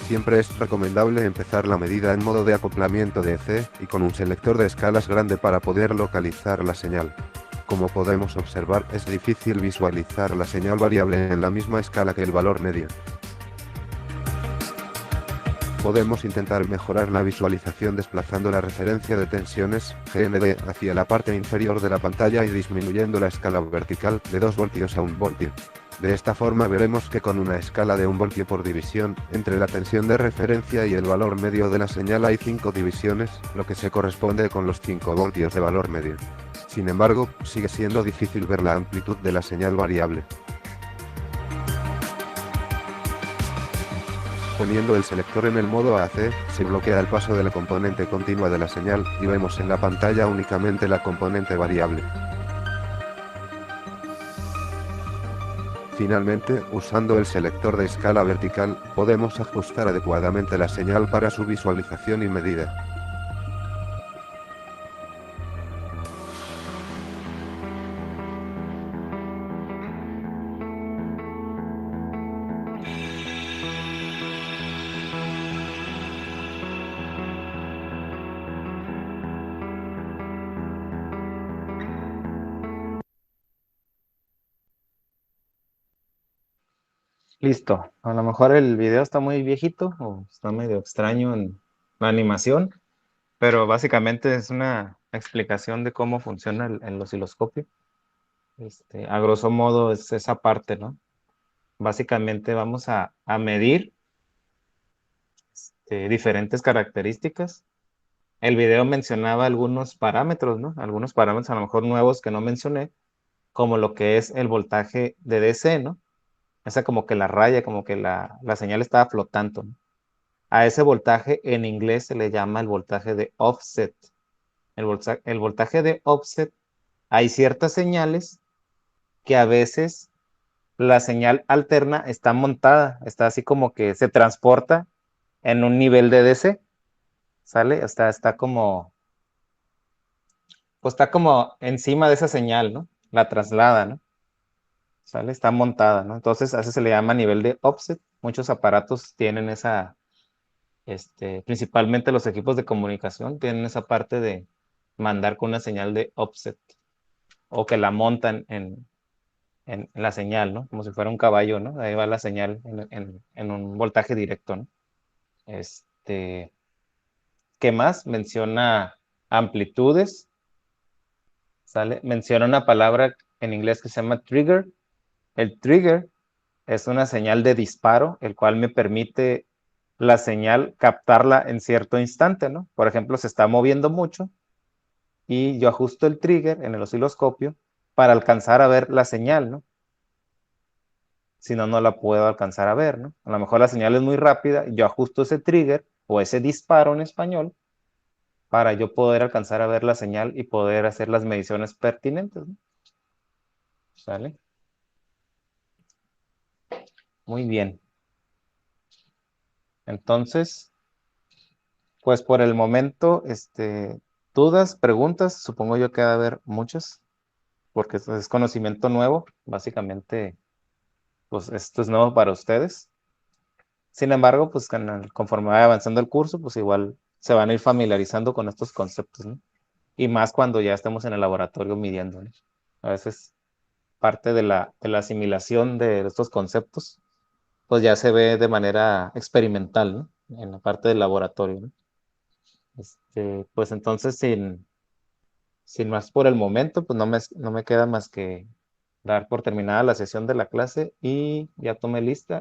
Siempre es recomendable empezar la medida en modo de acoplamiento DC y con un selector de escalas grande para poder localizar la señal. Como podemos observar, es difícil visualizar la señal variable en la misma escala que el valor medio. Podemos intentar mejorar la visualización desplazando la referencia de tensiones, GND, hacia la parte inferior de la pantalla y disminuyendo la escala vertical de 2 voltios a 1 voltio. De esta forma veremos que con una escala de 1 voltio por división, entre la tensión de referencia y el valor medio de la señal hay 5 divisiones, lo que se corresponde con los 5 voltios de valor medio. Sin embargo, sigue siendo difícil ver la amplitud de la señal variable. Poniendo el selector en el modo AC, se bloquea el paso de la componente continua de la señal, y vemos en la pantalla únicamente la componente variable. Finalmente, usando el selector de escala vertical, podemos ajustar adecuadamente la señal para su visualización y medida.
Listo. A lo mejor el video está muy viejito o está medio extraño en la animación, pero básicamente es una explicación de cómo funciona el osciloscopio. A grosso modo es esa parte, ¿no? Básicamente vamos a medir diferentes características. El video mencionaba algunos parámetros, ¿no? Algunos parámetros a lo mejor nuevos que no mencioné, como lo que es el voltaje de DC, ¿no? Esa como que la raya, como que la señal estaba flotando, ¿no? A ese voltaje en inglés se le llama el voltaje de offset. El voltaje de offset, hay ciertas señales que a veces la señal alterna está montada, está así como que se transporta en un nivel de DC, ¿sale? Está como, pues está como encima de esa señal, ¿no? La traslada, ¿no? ¿Sale? Está montada, ¿no? Entonces, a eso se le llama nivel de offset. Muchos aparatos tienen esa, principalmente los equipos de comunicación, tienen esa parte de mandar con una señal de offset o que la montan en la señal, ¿no? Como si fuera un caballo, ¿no? Ahí va la señal en un voltaje directo, ¿no? ¿Qué más? Menciona amplitudes, ¿sale? Menciona una palabra en inglés que se llama trigger. El trigger es una señal de disparo, el cual me permite la señal captarla en cierto instante, ¿no? Por ejemplo, se está moviendo mucho y yo ajusto el trigger en el osciloscopio para alcanzar a ver la señal, ¿no? Si no, no la puedo alcanzar a ver, ¿no? A lo mejor la señal es muy rápida, yo ajusto ese trigger o ese disparo en español para yo poder alcanzar a ver la señal y poder hacer las mediciones pertinentes, ¿no? ¿Sale? Muy bien. Entonces, pues por el momento, dudas, preguntas, supongo yo que va a haber muchas. porque es conocimiento nuevo, básicamente, pues esto es nuevo para ustedes. Sin embargo, pues conforme vaya avanzando el curso, pues igual se van a ir familiarizando con estos conceptos, ¿no? Y más cuando ya estemos en el laboratorio midiendo, ¿no? A veces parte de la asimilación de estos conceptos, pues ya se ve de manera experimental, ¿no? En la parte del laboratorio, ¿no? Pues entonces, sin más por el momento, pues no me queda más que dar por terminada la sesión de la clase y ya tomé lista